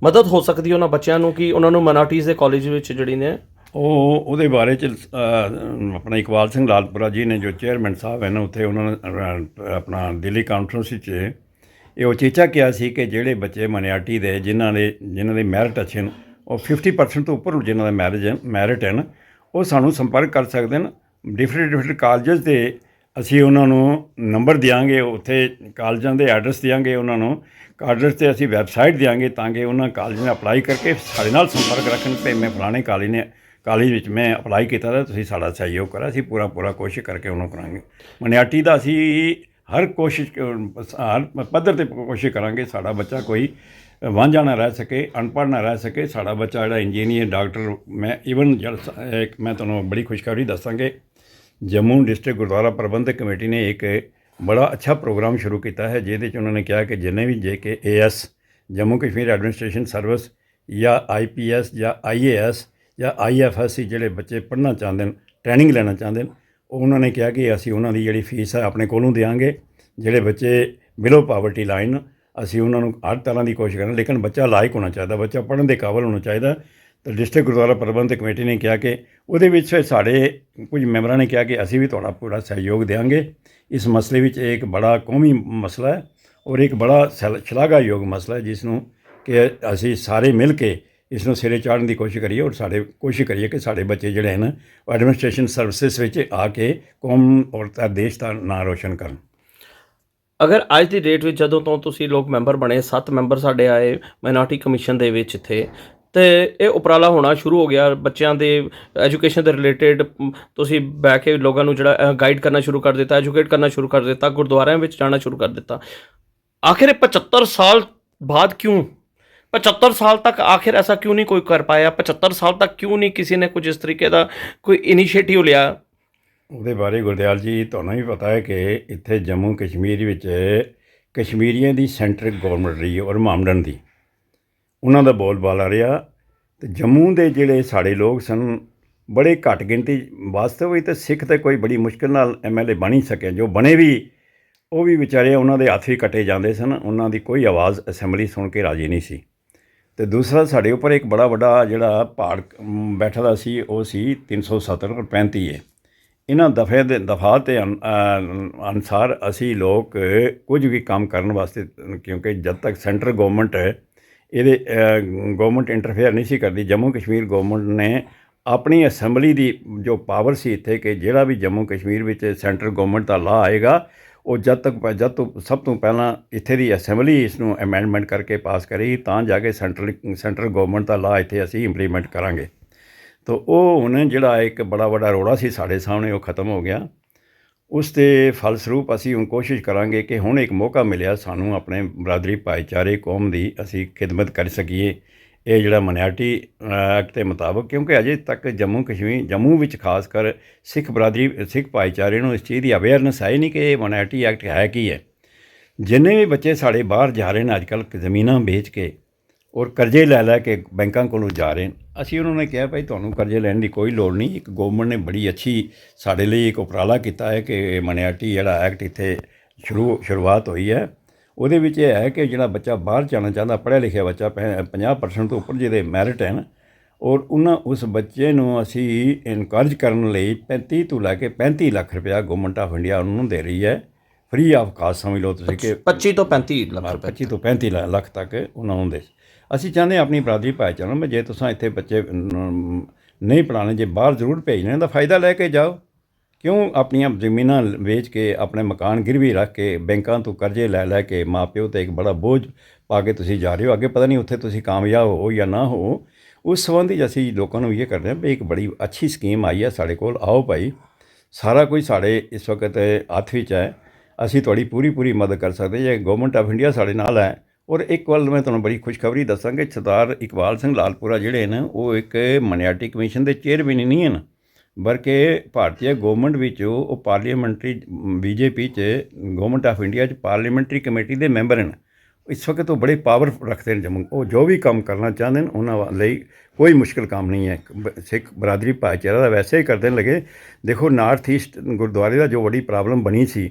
ਮਦਦ ਹੋ ਸਕਦੀ ਹੈ ਉਹਨਾਂ ਬੱਚਿਆਂ ਨੂੰ ਕਿ ਉਹਨਾਂ ਨੂੰ ਮਾਈਨੋਰਟੀਜ਼ ਦੇ ਕਾਲਜ ਵਿੱਚ ਜਿਹੜੀ ਨੇ ਉਹਦੇ ਬਾਰੇ 'ਚ ਆਪਣਾ ਇਕਬਾਲ ਸਿੰਘ ਲਾਲਪੁਰਾ ਜੀ ਨੇ ਜੋ ਚੇਅਰਮੈਨ ਸਾਹਿਬ ਹਨ, ਉੱਥੇ ਉਹਨਾਂ ਨੇ ਆਪਣਾ ਦਿੱਲੀ ਕਾਨਫਰੰਸ ਵਿੱਚ ਇਹ ਉਚੇਚਾ ਕਿਹਾ ਸੀ ਕਿ ਜਿਹੜੇ ਬੱਚੇ ਮਾਈਨੋਰਟੀ ਦੇ ਜਿਨ੍ਹਾਂ ਦੇ ਮੈਰਿਟ ਅੱਛੇ ਨੇ, ਉਹ 50% ਤੋਂ ਉੱਪਰ ਜਿਨ੍ਹਾਂ ਦਾ ਮੈਰਿਟ ਹਨ, ਉਹ ਸਾਨੂੰ ਸੰਪਰਕ ਕਰ ਸਕਦੇ ਨੇ। ਡਿਫਰੈਂਟ ਕਾਲਜਸ ਦੇ ਅਸੀਂ ਉਹਨਾਂ ਨੂੰ ਨੰਬਰ ਦਿਆਂਗੇ, ਉੱਥੇ ਕਾਲਜਾਂ ਦੇ ਐਡਰੈਸ ਦਿਆਂਗੇ, ਉਹਨਾਂ ਨੂੰ ਕਾਲਜ 'ਤੇ ਅਸੀਂ ਵੈਬਸਾਈਟ ਦਿਆਂਗੇ ਤਾਂ ਕਿ ਉਹਨਾਂ ਕਾਲਜ ਨੇ ਅਪਲਾਈ ਕਰਕੇ ਸਾਡੇ ਨਾਲ ਸੰਪਰਕ ਰੱਖਣ ਕਿ ਮੈਂ ਫਲਾਣੇ ਕਾਲਜ ਵਿੱਚ ਮੈਂ ਅਪਲਾਈ ਕੀਤਾ ਤਾਂ ਤੁਸੀਂ ਸਾਡਾ ਸਹਿਯੋਗ ਕਰਾ। ਅਸੀਂ ਪੂਰਾ ਕੋਸ਼ਿਸ਼ ਕਰਕੇ ਉਹਨੂੰ ਕਰਾਂਗੇ। ਮਾਈਨੋਰਟੀ ਦਾ ਅਸੀਂ ਹਰ ਪੱਧਰ 'ਤੇ ਕੋਸ਼ਿਸ਼ ਕਰਾਂਗੇ ਸਾਡਾ ਬੱਚਾ ਕੋਈ ਵਾਂਝਾ ਨਾ ਰਹਿ ਸਕੇ, ਅਨਪੜ੍ਹ ਨਾ ਰਹਿ ਸਕੇ। ਸਾਡਾ ਬੱਚਾ ਜਿਹੜਾ ਇੰਜੀਨੀਅਰ, ਡਾਕਟਰ, ਮੈਂ ਤੁਹਾਨੂੰ ਬੜੀ ਖੁਸ਼ਖਬਰੀ ਦੱਸਾਂਗੇ। ਜੰਮੂ ਡਿਸਟ੍ਰਿਕਟ ਗੁਰਦੁਆਰਾ ਪ੍ਰਬੰਧਕ ਕਮੇਟੀ ਨੇ ਇੱਕ ਬੜਾ ਅੱਛਾ ਪ੍ਰੋਗਰਾਮ ਸ਼ੁਰੂ ਕੀਤਾ ਹੈ ਜਿਹਦੇ 'ਚ ਉਹਨਾਂ ਨੇ ਕਿਹਾ ਕਿ ਜਿੰਨੇ ਵੀ JKAS Jammu Kashmir administration service ਜਾਂ IPS ਜਾਂ IAS ਜਾਂ IFSC ਜਿਹੜੇ ਬੱਚੇ ਪੜ੍ਹਨਾ ਚਾਹੁੰਦੇ ਨੇ, ਟ੍ਰੇਨਿੰਗ ਲੈਣਾ ਚਾਹੁੰਦੇ ਨੇ, ਉਹਨਾਂ ਨੇ ਕਿਹਾ ਕਿ ਅਸੀਂ ਉਹਨਾਂ ਦੀ ਜਿਹੜੀ ਫੀਸ ਹੈ ਆਪਣੇ ਕੋਲੋਂ ਦਿਆਂਗੇ। ਜਿਹੜੇ ਬੱਚੇ ਬਿਲੋ ਪਾਵਰਟੀ ਲਾਈਨ, ਅਸੀਂ ਉਹਨਾਂ ਨੂੰ ਹਰ ਤਰ੍ਹਾਂ ਦੀ ਕੋਸ਼ਿਸ਼ ਕਰਾਂਗੇ, ਲੇਕਿਨ ਬੱਚਾ ਲਾਇਕ ਹੋਣਾ ਚਾਹੀਦਾ, ਬੱਚਾ ਪੜ੍ਹਨ ਦੇ ਕਾਬਲ ਹੋਣਾ ਚਾਹੀਦਾ। ਤਾਂ ਡਿਸਟ੍ਰਿਕਟ ਗੁਰਦੁਆਰਾ ਪ੍ਰਬੰਧਕ ਕਮੇਟੀ ਨੇ ਕਿਹਾ ਕਿ ਉਹਦੇ ਵਿੱਚ ਸਾਡੇ ਕੁਝ ਮੈਂਬਰਾਂ ਨੇ ਕਿਹਾ ਕਿ ਅਸੀਂ ਵੀ ਤੁਹਾਡਾ ਪੂਰਾ ਸਹਿਯੋਗ ਦੇਵਾਂਗੇ ਇਸ ਮਸਲੇ ਵਿੱਚ। ਇਹ ਇੱਕ ਬੜਾ ਕੌਮੀ ਮਸਲਾ ਹੈ ਔਰ ਇੱਕ ਬੜਾ ਸ਼ਲਾਘਾਯੋਗ ਮਸਲਾ ਹੈ ਜਿਸ ਨੂੰ ਕਿ ਅਸੀਂ ਸਾਰੇ ਮਿਲ ਕੇ ਇਸ ਨੂੰ ਸਿਰੇ ਚਾੜਨ ਦੀ ਕੋਸ਼ਿਸ਼ ਕਰੀਏ ਔਰ ਕੋਸ਼ਿਸ਼ ਕਰੀਏ ਕਿ ਸਾਡੇ ਬੱਚੇ ਜਿਹੜੇ ਹਨ ਉਹ ਐਡਮਿਨਿਸਟ੍ਰੇਸ਼ਨ ਸਰਵਿਸਿਜ਼ ਵਿੱਚ ਆ ਕੇ ਕੌਮ ਔਰ ਦੇਸ਼ ਦਾ ਨਾਂ ਰੋਸ਼ਨ ਕਰਨ। ਅਗਰ ਅੱਜ ਦੀ ਡੇਟ ਵਿੱਚ ਜਦੋਂ ਤੋਂ ਤੁਸੀਂ ਲੋਕ ਮੈਂਬਰ ਬਣੇ, 7 ਮੈਂਬਰ ਸਾਡੇ ਆਏ ਮਾਈਨੋਰਟੀ ਕਮਿਸ਼ਨ ਦੇ ਵਿੱਚ ਇੱਥੇ, ਤੇ ਇਹ ਉਪਰਾਲਾ ਹੋਣਾ ਸ਼ੁਰੂ ਹੋ ਗਿਆ ਬੱਚਿਆਂ ਦੇ ਐਜੂਕੇਸ਼ਨ ਦੇ ਰਿਲੇਟਡ। ਤੁਸੀਂ ਬਹਿ ਕੇ ਲੋਕਾਂ ਨੂੰ ਜਿਹੜਾ ਗਾਈਡ ਕਰਨਾ ਸ਼ੁਰੂ ਕਰ ਦਿੱਤਾ, ਐਜੂਕੇਟ ਕਰਨਾ ਸ਼ੁਰੂ ਕਰ ਦਿੱਤਾ, ਗੁਰਦੁਆਰਿਆਂ ਵਿੱਚ ਜਾਣਾ ਸ਼ੁਰੂ ਕਰ ਦਿੱਤਾ। ਆਖਿਰ 75 ਸਾਲ ਬਾਅਦ ਕਿਉਂ, 75 ਸਾਲ ਤੱਕ ਆਖਿਰ ਐਸਾ ਕਿਉਂ ਨਹੀਂ ਕੋਈ ਕਰ ਪਾਇਆ? 75 ਸਾਲ ਤੱਕ ਕਿਉਂ ਨਹੀਂ ਕਿਸੇ ਨੇ ਕੁਝ ਇਸ ਤਰੀਕੇ ਦਾ ਕੋਈ ਇਨੀਸ਼ੀਏਟਿਵ ਲਿਆ? ਉਹਦੇ ਬਾਰੇ ਗੁਰਦਿਆਲ ਜੀ ਤੁਹਾਨੂੰ ਵੀ ਪਤਾ ਹੈ ਕਿ ਇੱਥੇ ਜੰਮੂ ਕਸ਼ਮੀਰ ਵਿੱਚ ਕਸ਼ਮੀਰੀਆਂ ਦੀ ਸੈਂਟਰਲ ਗੌਰਮੈਂਟ ਰਹੀ ਔਰ ਮਾਮਡਨ ਦੀ ਉਹਨਾਂ ਦਾ ਬੋਲਬਾਲਾ ਰਿਹਾ। ਅਤੇ ਜੰਮੂ ਦੇ ਜਿਹੜੇ ਸਾਡੇ ਲੋਕ ਸਨ ਬੜੇ ਘੱਟ ਗਿਣਤੀ, ਵਾਸਤਵ ਵਿੱਚ ਤਾਂ ਸਿੱਖ ਤਾਂ ਕੋਈ ਬੜੀ ਮੁਸ਼ਕਿਲ ਨਾਲ MLA ਬਣ ਹੀ ਸਕੇ, ਜੋ ਬਣੇ ਵੀ ਉਹ ਵੀ ਵਿਚਾਰੇ ਉਹਨਾਂ ਦੇ ਹੱਥ ਵੀ ਕੱਟੇ ਜਾਂਦੇ ਸਨ, ਉਹਨਾਂ ਦੀ ਕੋਈ ਆਵਾਜ਼ ਅਸੈਂਬਲੀ ਸੁਣ ਕੇ ਰਾਜੀ ਨਹੀਂ ਸੀ। ਅਤੇ ਦੂਸਰਾ ਸਾਡੇ ਉੱਪਰ ਇੱਕ ਬੜਾ ਵੱਡਾ ਜਿਹੜਾ ਭਾੜ ਬੈਠਾ ਦਾ ਸੀ ਉਹ ਸੀ 370 ਔਰ 35 ਹੈ। ਇਹਨਾਂ ਦਫਾ ਦੇ ਅਨੁਸਾਰ ਅਸੀਂ ਲੋਕ ਕੁਝ ਵੀ ਕੰਮ ਕਰਨ ਵਾਸਤੇ, ਕਿਉਂਕਿ ਜਦ ਤੱਕ ਸੈਂਟਰਲ ਗੌਰਮੈਂਟ ਗੌਰਮੈਂਟ ਇੰਟਰਫੇਅਰ ਨਹੀਂ ਸੀ ਕਰਦੀ, ਜੰਮੂ ਕਸ਼ਮੀਰ ਗੌਰਮੈਂਟ ਨੇ ਆਪਣੀ ਅਸੈਂਬਲੀ ਦੀ ਜੋ ਪਾਵਰ ਸੀ ਇੱਥੇ ਕਿ ਜਿਹੜਾ ਵੀ ਜੰਮੂ ਕਸ਼ਮੀਰ ਵਿੱਚ ਸੈਂਟਰਲ ਗੌਰਮੈਂਟ ਦਾ ਲਾਅ ਆਏਗਾ ਉਹ ਜਦ ਤੋਂ ਸਭ ਤੋਂ ਪਹਿਲਾਂ ਇੱਥੇ ਦੀ ਅਸੈਂਬਲੀ ਇਸ ਨੂੰ ਅਮੈਂਡਮੈਂਟ ਕਰਕੇ ਪਾਸ ਕਰੇਗੀ, ਤਾਂ ਜਾ ਕੇ ਸੈਂਟਰਲ ਗੌਰਮੈਂਟ ਦਾ ਲਾਅ ਇੱਥੇ ਅਸੀਂ ਇੰਪਲੀਮੈਂਟ ਕਰਾਂਗੇ। ਤਾਂ ਉਹ ਹੁਣ ਜਿਹੜਾ ਇੱਕ ਬੜਾ ਵੱਡਾ ਰੋੜਾ ਸੀ ਸਾਡੇ ਸਾਹਮਣੇ, ਉਹ ਖਤਮ ਹੋ ਗਿਆ। ਉਸ ਦੇ ਫਲਸਰੂਪ ਅਸੀਂ ਹੁਣ ਕੋਸ਼ਿਸ਼ ਕਰਾਂਗੇ ਕਿ ਹੁਣ ਇੱਕ ਮੌਕਾ ਮਿਲਿਆ ਸਾਨੂੰ ਆਪਣੇ ਬਰਾਦਰੀ ਭਾਈਚਾਰੇ ਕੌਮ ਦੀ ਅਸੀਂ ਖਿਦਮਤ ਕਰ ਸਕੀਏ ਇਹ ਜਿਹੜਾ ਮਾਈਨੋਰਟੀ ਐਕਟ ਦੇ ਮੁਤਾਬਕ, ਕਿਉਂਕਿ ਅਜੇ ਤੱਕ ਜੰਮੂ ਵਿੱਚ ਖਾਸ ਕਰ ਸਿੱਖ ਭਾਈਚਾਰੇ ਨੂੰ ਇਸ ਚੀਜ਼ ਦੀ ਅਵੇਅਰਨੈਸ ਹੈ ਨਹੀਂ ਕਿ ਇਹ ਮਾਈਨੋਰਟੀ ਐਕਟ ਹੈ ਕੀ ਹੈ। ਜਿੰਨੇ ਵੀ ਬੱਚੇ ਸਾਡੇ ਬਾਹਰ ਜਾ ਰਹੇ ਨੇ ਅੱਜ ਕੱਲ੍ਹ ਜ਼ਮੀਨਾਂ ਵੇਚ ਕੇ ਔਰ ਕਰਜ਼ੇ ਲੈ ਕੇ ਬੈਂਕਾਂ ਕੋਲੋਂ ਜਾ ਰਹੇ ਨੇ, ਅਸੀਂ ਉਹਨਾਂ ਨੇ ਕਿਹਾ ਭਾਈ ਤੁਹਾਨੂੰ ਕਰਜ਼ੇ ਲੈਣ ਦੀ ਕੋਈ ਲੋੜ ਨਹੀਂ। ਇੱਕ ਗੌਰਮੈਂਟ ਨੇ ਬੜੀ ਅੱਛੀ ਸਾਡੇ ਲਈ ਇੱਕ ਉਪਰਾਲਾ ਕੀਤਾ ਹੈ ਕਿ ਮਾਈਨੋਰਟੀ ਜਿਹੜਾ ਐਕਟ ਇੱਥੇ ਸ਼ੁਰੂਆਤ ਹੋਈ ਹੈ। ਉਹਦੇ ਵਿੱਚ ਇਹ ਹੈ ਕਿ ਜਿਹੜਾ ਬੱਚਾ ਬਾਹਰ ਜਾਣਾ ਚਾਹੁੰਦਾ, ਪੜ੍ਹਿਆ ਲਿਖਿਆ ਬੱਚਾ 50% ਤੋਂ ਉੱਪਰ ਜਿਹਦੇ ਮੈਰਿਟ ਹਨ, ਔਰ ਉਸ ਬੱਚੇ ਨੂੰ ਅਸੀਂ ਇਨਕਰੇਜ ਕਰਨ ਲਈ 35 ਤੋਂ ਲੈ ਕੇ 35 ਲੱਖ ਰੁਪਇਆ ਗਵਰਨਮੈਂਟ ਆਫ ਇੰਡੀਆ ਉਹਨੂੰ ਦੇ ਰਹੀ ਹੈ, ਫ੍ਰੀ ਆਫ ਕਾਸਟ ਸਮਝ ਲਓ ਤੁਸੀਂ ਕਿ 25 ਤੋਂ 35 ਲੱਖ ਰੁਪਏ 25 ਤੋਂ 35 ਲੱਖ ਤੱਕ ਉਹਨਾਂ ਨੂੰ ਦੇ। ਅਸੀਂ ਚਾਹੁੰਦੇ ਹਾਂ ਆਪਣੀ ਬਰਾਦਰੀ ਭਾਈਚਾਰਾ ਨੂੰ ਜੇ ਤੁਸੀਂ ਇੱਥੇ ਬੱਚੇ ਨਹੀਂ ਪੜ੍ਹਾਉਣੇ, ਜੇ ਬਾਹਰ ਜ਼ਰੂਰ ਭੇਜਣੇ ਦਾ ਫਾਇਦਾ ਲੈ ਕੇ ਜਾਓ। ਕਿਉਂ ਆਪਣੀਆਂ ਜ਼ਮੀਨਾਂ ਵੇਚ ਕੇ, ਆਪਣੇ ਮਕਾਨ ਗਿਰਵੀ ਰੱਖ ਕੇ, ਬੈਂਕਾਂ ਤੋਂ ਕਰਜ਼ੇ ਲੈ ਕੇ ਮਾਂ ਪਿਓ 'ਤੇ ਇੱਕ ਬੜਾ ਬੋਝ ਪਾ ਕੇ ਤੁਸੀਂ ਜਾ ਰਹੇ ਹੋ, ਅੱਗੇ ਪਤਾ ਨਹੀਂ ਉੱਥੇ ਤੁਸੀਂ ਕਾਮਯਾਬ ਹੋ ਜਾਂ ਨਾ ਹੋ। ਉਸ ਸੰਬੰਧੀ ਅਸੀਂ ਲੋਕਾਂ ਨੂੰ ਇਹ ਕਰਦੇ ਹਾਂ ਵੀ ਇੱਕ ਬੜੀ ਅੱਛੀ ਸਕੀਮ ਆਈ ਹੈ ਸਾਡੇ ਕੋਲ, ਆਓ ਭਾਈ, ਸਾਰਾ ਕੁਝ ਸਾਡੇ ਇਸ ਵਕਤ ਹੱਥ ਵਿੱਚ ਹੈ, ਅਸੀਂ ਤੁਹਾਡੀ ਪੂਰੀ ਮਦਦ ਕਰ ਸਕਦੇ ਜੇ ਗਵਰਨਮੈਂਟ ਆਫ ਇੰਡੀਆ ਸਾਡੇ ਨਾਲ ਹੈ। ਔਰ ਇੱਕ ਵੱਲ ਮੈਂ ਤੁਹਾਨੂੰ ਬੜੀ ਖੁਸ਼ਖਬਰੀ ਦੱਸਾਂਗੇ, ਸਰਦਾਰ ਇਕਬਾਲ ਸਿੰਘ ਲਾਲਪੁਰਾ ਜਿਹੜੇ ਨੇ ਉਹ ਇੱਕ ਮਾਈਨॉरिटी ਕਮਿਸ਼ਨ ਦੇ ਚੇਅਰਮੈਨ ਨਹੀਂ ਹਨ, ਬਲਕਿ ਭਾਰਤੀ ਗਵਰਨਮੈਂਟ ਵਿੱਚ ਉਹ ਪਾਰਲੀਮੈਂਟਰੀ BJP 'ਚ ਗਵਰਨਮੈਂਟ ਆਫ ਇੰਡੀਆ 'ਚ ਪਾਰਲੀਮੈਂਟਰੀ ਕਮੇਟੀ ਦੇ ਮੈਂਬਰ ਹਨ। ਇਸ ਵਕਤ ਉਹ ਬੜੇ ਪਾਵਰ ਰੱਖਦੇ ਨੇ ਜੰਮੂ, ਉਹ ਜੋ ਵੀ ਕੰਮ ਕਰਨਾ ਚਾਹੁੰਦੇ ਨੇ ਉਹਨਾਂ ਲਈ ਕੋਈ ਮੁਸ਼ਕਿਲ ਕੰਮ ਨਹੀਂ ਹੈ। ਸਿੱਖ ਬਰਾਦਰੀ ਭਾਈਚਾਰਾ ਦਾ ਵੈਸੇ ਹੀ ਕਰਦੇ ਲੱਗੇ। ਦੇਖੋ ਨਾਰਥ ਈਸਟ ਗੁਰਦੁਆਰੇ ਦਾ ਜੋ ਵੱਡੀ ਪ੍ਰੋਬਲਮ ਬਣੀ ਸੀ,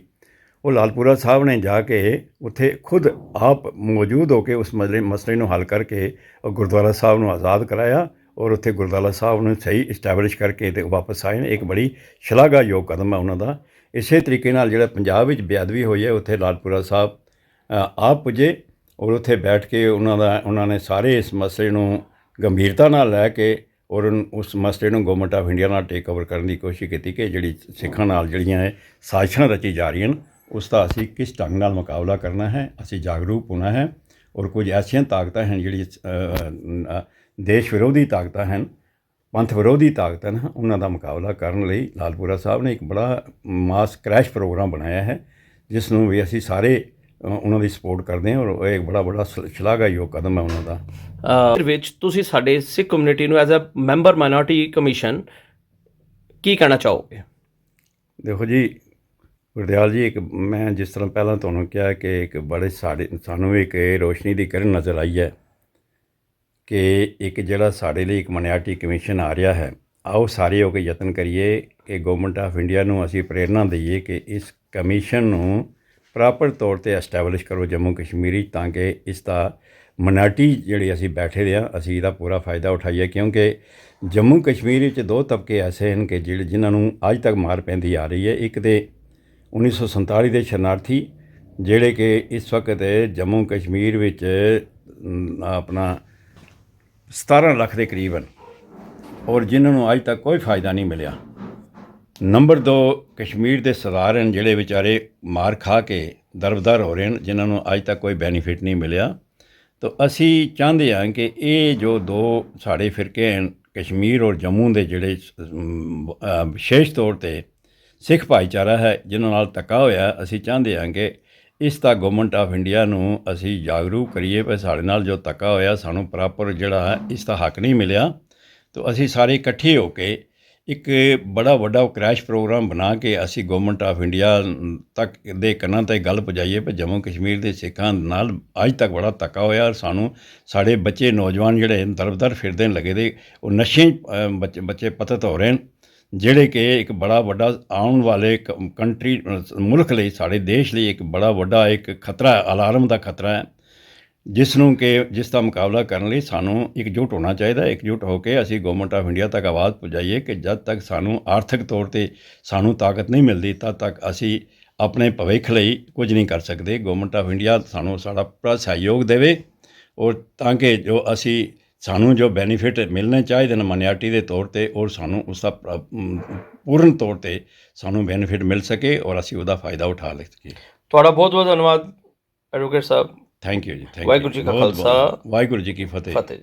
ਉਹ ਲਾਲਪੁਰਾ ਸਾਹਿਬ ਨੇ ਜਾ ਕੇ ਉੱਥੇ ਖੁਦ ਆਪ ਮੌਜੂਦ ਹੋ ਕੇ ਉਸ ਮਸਲੇ ਨੂੰ ਹੱਲ ਕਰਕੇ ਉਹ ਗੁਰਦੁਆਰਾ ਸਾਹਿਬ ਨੂੰ ਆਜ਼ਾਦ ਕਰਾਇਆ ਔਰ ਉੱਥੇ ਗੁਰਦੁਆਰਾ ਸਾਹਿਬ ਨੂੰ ਸਹੀ ਇਸਟੈਬਲਿਸ਼ ਕਰਕੇ ਤੇ ਵਾਪਸ ਆਏ ਨੇ। ਇੱਕ ਬੜੀ ਸ਼ਲਾਘਾਯੋਗ ਕਦਮ ਹੈ ਉਹਨਾਂ ਦਾ। ਇਸੇ ਤਰੀਕੇ ਨਾਲ ਜਿਹੜਾ ਪੰਜਾਬ ਵਿੱਚ ਬੇਅਦਬੀ ਹੋਈ ਹੈ, ਉੱਥੇ ਲਾਲਪੁਰਾ ਸਾਹਿਬ ਆਪ ਪੁੱਜੇ ਔਰ ਉੱਥੇ ਬੈਠ ਕੇ ਉਹਨਾਂ ਨੇ ਸਾਰੇ ਇਸ ਮਸਲੇ ਨੂੰ ਗੰਭੀਰਤਾ ਨਾਲ ਲੈ ਕੇ ਔਰ ਉਸ ਮਸਲੇ ਨੂੰ ਗਵਰਨਮੈਂਟ ਆਫ ਇੰਡੀਆ ਨਾਲ ਟੇਕ ਓਵਰ ਕਰਨ ਦੀ ਕੋਸ਼ਿਸ਼ ਕੀਤੀ ਕਿ ਜਿਹੜੀ ਸਿੱਖਾਂ ਨਾਲ ਜਿਹੜੀਆਂ ਇਹ ਸਾਜ਼ਿਸ਼ਾਂ ਰਚੀ ਜਾ ਰਹੀਆਂ ਉਸ ਦਾ ਅਸੀਂ ਕਿਸ ਢੰਗ ਨਾਲ ਮੁਕਾਬਲਾ ਕਰਨਾ ਹੈ, ਅਸੀਂ ਜਾਗਰੂਕ ਹੋਣਾ ਹੈ। ਔਰ ਕੁਝ ਐਸੀਆਂ ਤਾਕਤਾਂ ਹਨ ਜਿਹੜੀ ਦੇਸ਼ ਵਿਰੋਧੀ ਤਾਕਤਾਂ ਹਨ, ਪੰਥ ਵਿਰੋਧੀ ਤਾਕਤਾਂ ਹਨ, ਉਹਨਾਂ ਦਾ ਮੁਕਾਬਲਾ ਕਰਨ ਲਈ ਲਾਲਪੁਰਾ ਸਾਹਿਬ ਨੇ ਇੱਕ ਬੜਾ ਮਾਸ ਕ੍ਰੈਸ਼ ਪ੍ਰੋਗਰਾਮ ਬਣਾਇਆ ਹੈ, ਜਿਸ ਨੂੰ ਵੀ ਅਸੀਂ ਸਾਰੇ ਉਹਨਾਂ ਦੀ ਸਪੋਰਟ ਕਰਦੇ ਹਾਂ ਔਰ ਇਹ ਇੱਕ ਬੜਾ ਸ਼ਲਾਘਾਯੋਗ ਕਦਮ ਹੈ ਉਹਨਾਂ ਦਾ। ਵਿੱਚ ਤੁਸੀਂ ਸਾਡੇ ਸਿੱਖ ਕਮਿਊਨਿਟੀ ਨੂੰ ਐਜ਼ ਅ ਮੈਂਬਰ ਮਾਈਨॉरिटी ਕਮਿਸ਼ਨ ਕੀ ਕਹਿਣਾ ਚਾਹੋਗੇ? ਦੇਖੋ ਜੀ ਗੁਰਦਿਆਲ ਜੀ, ਇੱਕ ਮੈਂ ਜਿਸ ਤਰ੍ਹਾਂ ਪਹਿਲਾਂ ਤੁਹਾਨੂੰ ਕਿਹਾ ਕਿ ਇੱਕ ਬੜੇ ਸਾਨੂੰ ਇੱਕ ਰੋਸ਼ਨੀ ਦੀ ਕਿਰਨ ਨਜ਼ਰ ਆਈ ਹੈ ਕਿ ਇੱਕ ਜਿਹੜਾ ਸਾਡੇ ਲਈ ਇੱਕ ਮਾਈਨॉरिटी ਕਮਿਸ਼ਨ ਆ ਰਿਹਾ ਹੈ। ਆਓ ਸਾਰੇ ਹੋ ਕੇ ਯਤਨ ਕਰੀਏ ਕਿ ਗਵਰਨਮੈਂਟ ਆਫ ਇੰਡੀਆ ਨੂੰ ਅਸੀਂ ਪ੍ਰੇਰਨਾ ਦਈਏ ਕਿ ਇਸ ਕਮਿਸ਼ਨ ਨੂੰ ਪ੍ਰੋਪਰ ਤੌਰ 'ਤੇ ਐਸਟੈਬਲਿਸ਼ ਕਰੋ ਜੰਮੂ ਕਸ਼ਮੀਰ, ਤਾਂ ਕਿ ਇਸ ਦਾ ਮਾਈਨॉरिटी ਜਿਹੜੀ ਅਸੀਂ ਬੈਠੇ ਦੇ ਹਾਂ ਅਸੀਂ ਇਹਦਾ ਪੂਰਾ ਫਾਇਦਾ ਉਠਾਈਏ। ਕਿਉਂਕਿ ਜੰਮੂ ਕਸ਼ਮੀਰ ਵਿੱਚ ਦੋ ਤਬਕੇ ਐਸੇ ਹਨ ਕਿ ਜਿਨ੍ਹਾਂ ਨੂੰ ਅੱਜ ਤੱਕ ਮਾਰ ਪੈਂਦੀ ਆ ਰਹੀ ਹੈ। ਇੱਕ ਤੇ 1947 ਦੇ ਸ਼ਰਨਾਰਥੀ ਜਿਹੜੇ ਕਿ ਇਸ ਵਕਤ ਜੰਮੂ ਕਸ਼ਮੀਰ ਵਿੱਚ ਆਪਣਾ 17 ਲੱਖ ਦੇ ਕਰੀਬ ਹਨ ਔਰ ਜਿਨ੍ਹਾਂ ਨੂੰ ਅੱਜ ਤੱਕ ਕੋਈ ਫਾਇਦਾ ਨਹੀਂ ਮਿਲਿਆ। ਨੰਬਰ 2 ਕਸ਼ਮੀਰ ਦੇ ਸਰਦਾਰ ਹਨ ਜਿਹੜੇ ਵਿਚਾਰੇ ਮਾਰ ਖਾ ਕੇ ਦਰਬਦਰ ਹੋ ਰਹੇ ਹਨ, ਜਿਨ੍ਹਾਂ ਨੂੰ ਅੱਜ ਤੱਕ ਕੋਈ ਬੈਨੀਫਿਟ ਨਹੀਂ ਮਿਲਿਆ। ਤਾਂ ਅਸੀਂ ਚਾਹੁੰਦੇ ਹਾਂ ਕਿ ਇਹ ਜੋ ਦੋ ਸਾਡੇ ਫਿਰਕੇ ਹਨ ਕਸ਼ਮੀਰ ਔਰ ਜੰਮੂ ਦੇ, ਜਿਹੜੇ ਵਿਸ਼ੇਸ਼ ਤੌਰ 'ਤੇ ਸਿੱਖ ਭਾਈਚਾਰਾ ਹੈ ਜਿਨ੍ਹਾਂ ਨਾਲ ਧੱਕਾ ਹੋਇਆ, ਅਸੀਂ ਚਾਹੁੰਦੇ ਹਾਂ ਕਿ ਇਸ ਦਾ ਗਵਰਨਮੈਂਟ ਆਫ ਇੰਡੀਆ ਨੂੰ ਅਸੀਂ ਜਾਗਰੂਕ ਕਰੀਏ ਕਿ ਸਾਡੇ ਨਾਲ ਜੋ ਧੱਕਾ ਹੋਇਆ, ਸਾਨੂੰ ਪ੍ਰੋਪਰ ਜਿਹੜਾ ਹੈ ਇਸ ਦਾ ਹੱਕ ਨਹੀਂ ਮਿਲਿਆ। ਤਾਂ ਅਸੀਂ ਸਾਰੇ ਇਕੱਠੇ ਹੋ ਕੇ ਇੱਕ ਬੜਾ ਵੱਡਾ ਕ੍ਰੈਸ਼ ਪ੍ਰੋਗਰਾਮ ਬਣਾ ਕੇ ਅਸੀਂ ਗਵਰਨਮੈਂਟ ਆਫ ਇੰਡੀਆ ਤੱਕ ਦੇ ਕੰਨਾਂ 'ਤੇ ਗੱਲ ਪਹੁੰਚਾਈਏ ਕਿ ਜੰਮੂ ਕਸ਼ਮੀਰ ਦੇ ਸਿੱਖਾਂ ਨਾਲ ਅੱਜ ਤੱਕ ਬੜਾ ਧੱਕਾ ਹੋਇਆ ਔਰ ਸਾਨੂੰ ਸਾਡੇ ਬੱਚੇ ਨੌਜਵਾਨ ਜਿਹੜੇ ਦਰਬਦਰ ਫਿਰਦੇ ਲੱਗੇ ਦੇ, ਉਹ ਨਸ਼ੇ ਬੱਚੇ ਪਤਿਤ ਹੋ ਰਹੇ ਹਨ, ਜਿਹੜੇ ਕਿ ਇੱਕ ਬੜਾ ਵੱਡਾ ਆਉਣ ਵਾਲੇ ਕੰਟਰੀ ਮੁਲਕ ਲਈ, ਸਾਡੇ ਦੇਸ਼ ਲਈ ਇੱਕ ਬੜਾ ਵੱਡਾ ਇੱਕ ਖਤਰਾ, ਅਲਾਰਮ ਦਾ ਖਤਰਾ ਹੈ, ਜਿਸ ਦਾ ਮੁਕਾਬਲਾ ਕਰਨ ਲਈ ਸਾਨੂੰ ਇਕਜੁੱਟ ਹੋਣਾ ਚਾਹੀਦਾ। ਇਕਜੁੱਟ ਹੋ ਕੇ ਅਸੀਂ ਗਵਰਨਮੈਂਟ ਆਫ ਇੰਡੀਆ ਤੱਕ ਆਵਾਜ਼ ਪਹੁੰਚਾਈਏ ਕਿ ਜਦ ਤੱਕ ਸਾਨੂੰ ਆਰਥਿਕ ਤੌਰ 'ਤੇ ਸਾਨੂੰ ਤਾਕਤ ਨਹੀਂ ਮਿਲਦੀ ਤਦ ਤੱਕ ਅਸੀਂ ਆਪਣੇ ਭਵਿੱਖ ਲਈ ਕੁਝ ਨਹੀਂ ਕਰ ਸਕਦੇ। ਗਵਰਨਮੈਂਟ ਆਫ ਇੰਡੀਆ ਸਾਨੂੰ ਸਾਡਾ ਪੂਰਾ ਸਹਿਯੋਗ ਦੇਵੇ ਔਰ ਤਾਂ ਕਿ ਜੋ ਸਾਨੂੰ ਜੋ ਬੈਨੀਫਿਟ ਮਿਲਣੇ ਚਾਹੀਦੇ ਨੇ ਮਾਈਨॉरिटी ਦੇ ਤੌਰ 'ਤੇ ਔਰ ਸਾਨੂੰ ਉਸ ਦਾ ਪੂਰਨ ਤੌਰ 'ਤੇ ਸਾਨੂੰ ਬੈਨੀਫਿਟ ਮਿਲ ਸਕੇ ਔਰ ਅਸੀਂ ਉਹਦਾ ਫਾਇਦਾ ਉਠਾ ਲੈ ਸਕੀਏ। ਤੁਹਾਡਾ ਬਹੁਤ ਬਹੁਤ ਧੰਨਵਾਦ ਐਡਵੋਕੇਟ ਸਾਹਿਬ। ਥੈਂਕ ਯੂ ਜੀ। ਵਾਹਿਗੁਰੂ ਜੀ ਕਾ ਖਾਲਸਾ, ਵਾਹਿਗੁਰੂ ਜੀ ਕੀ ਫਤਿਹ।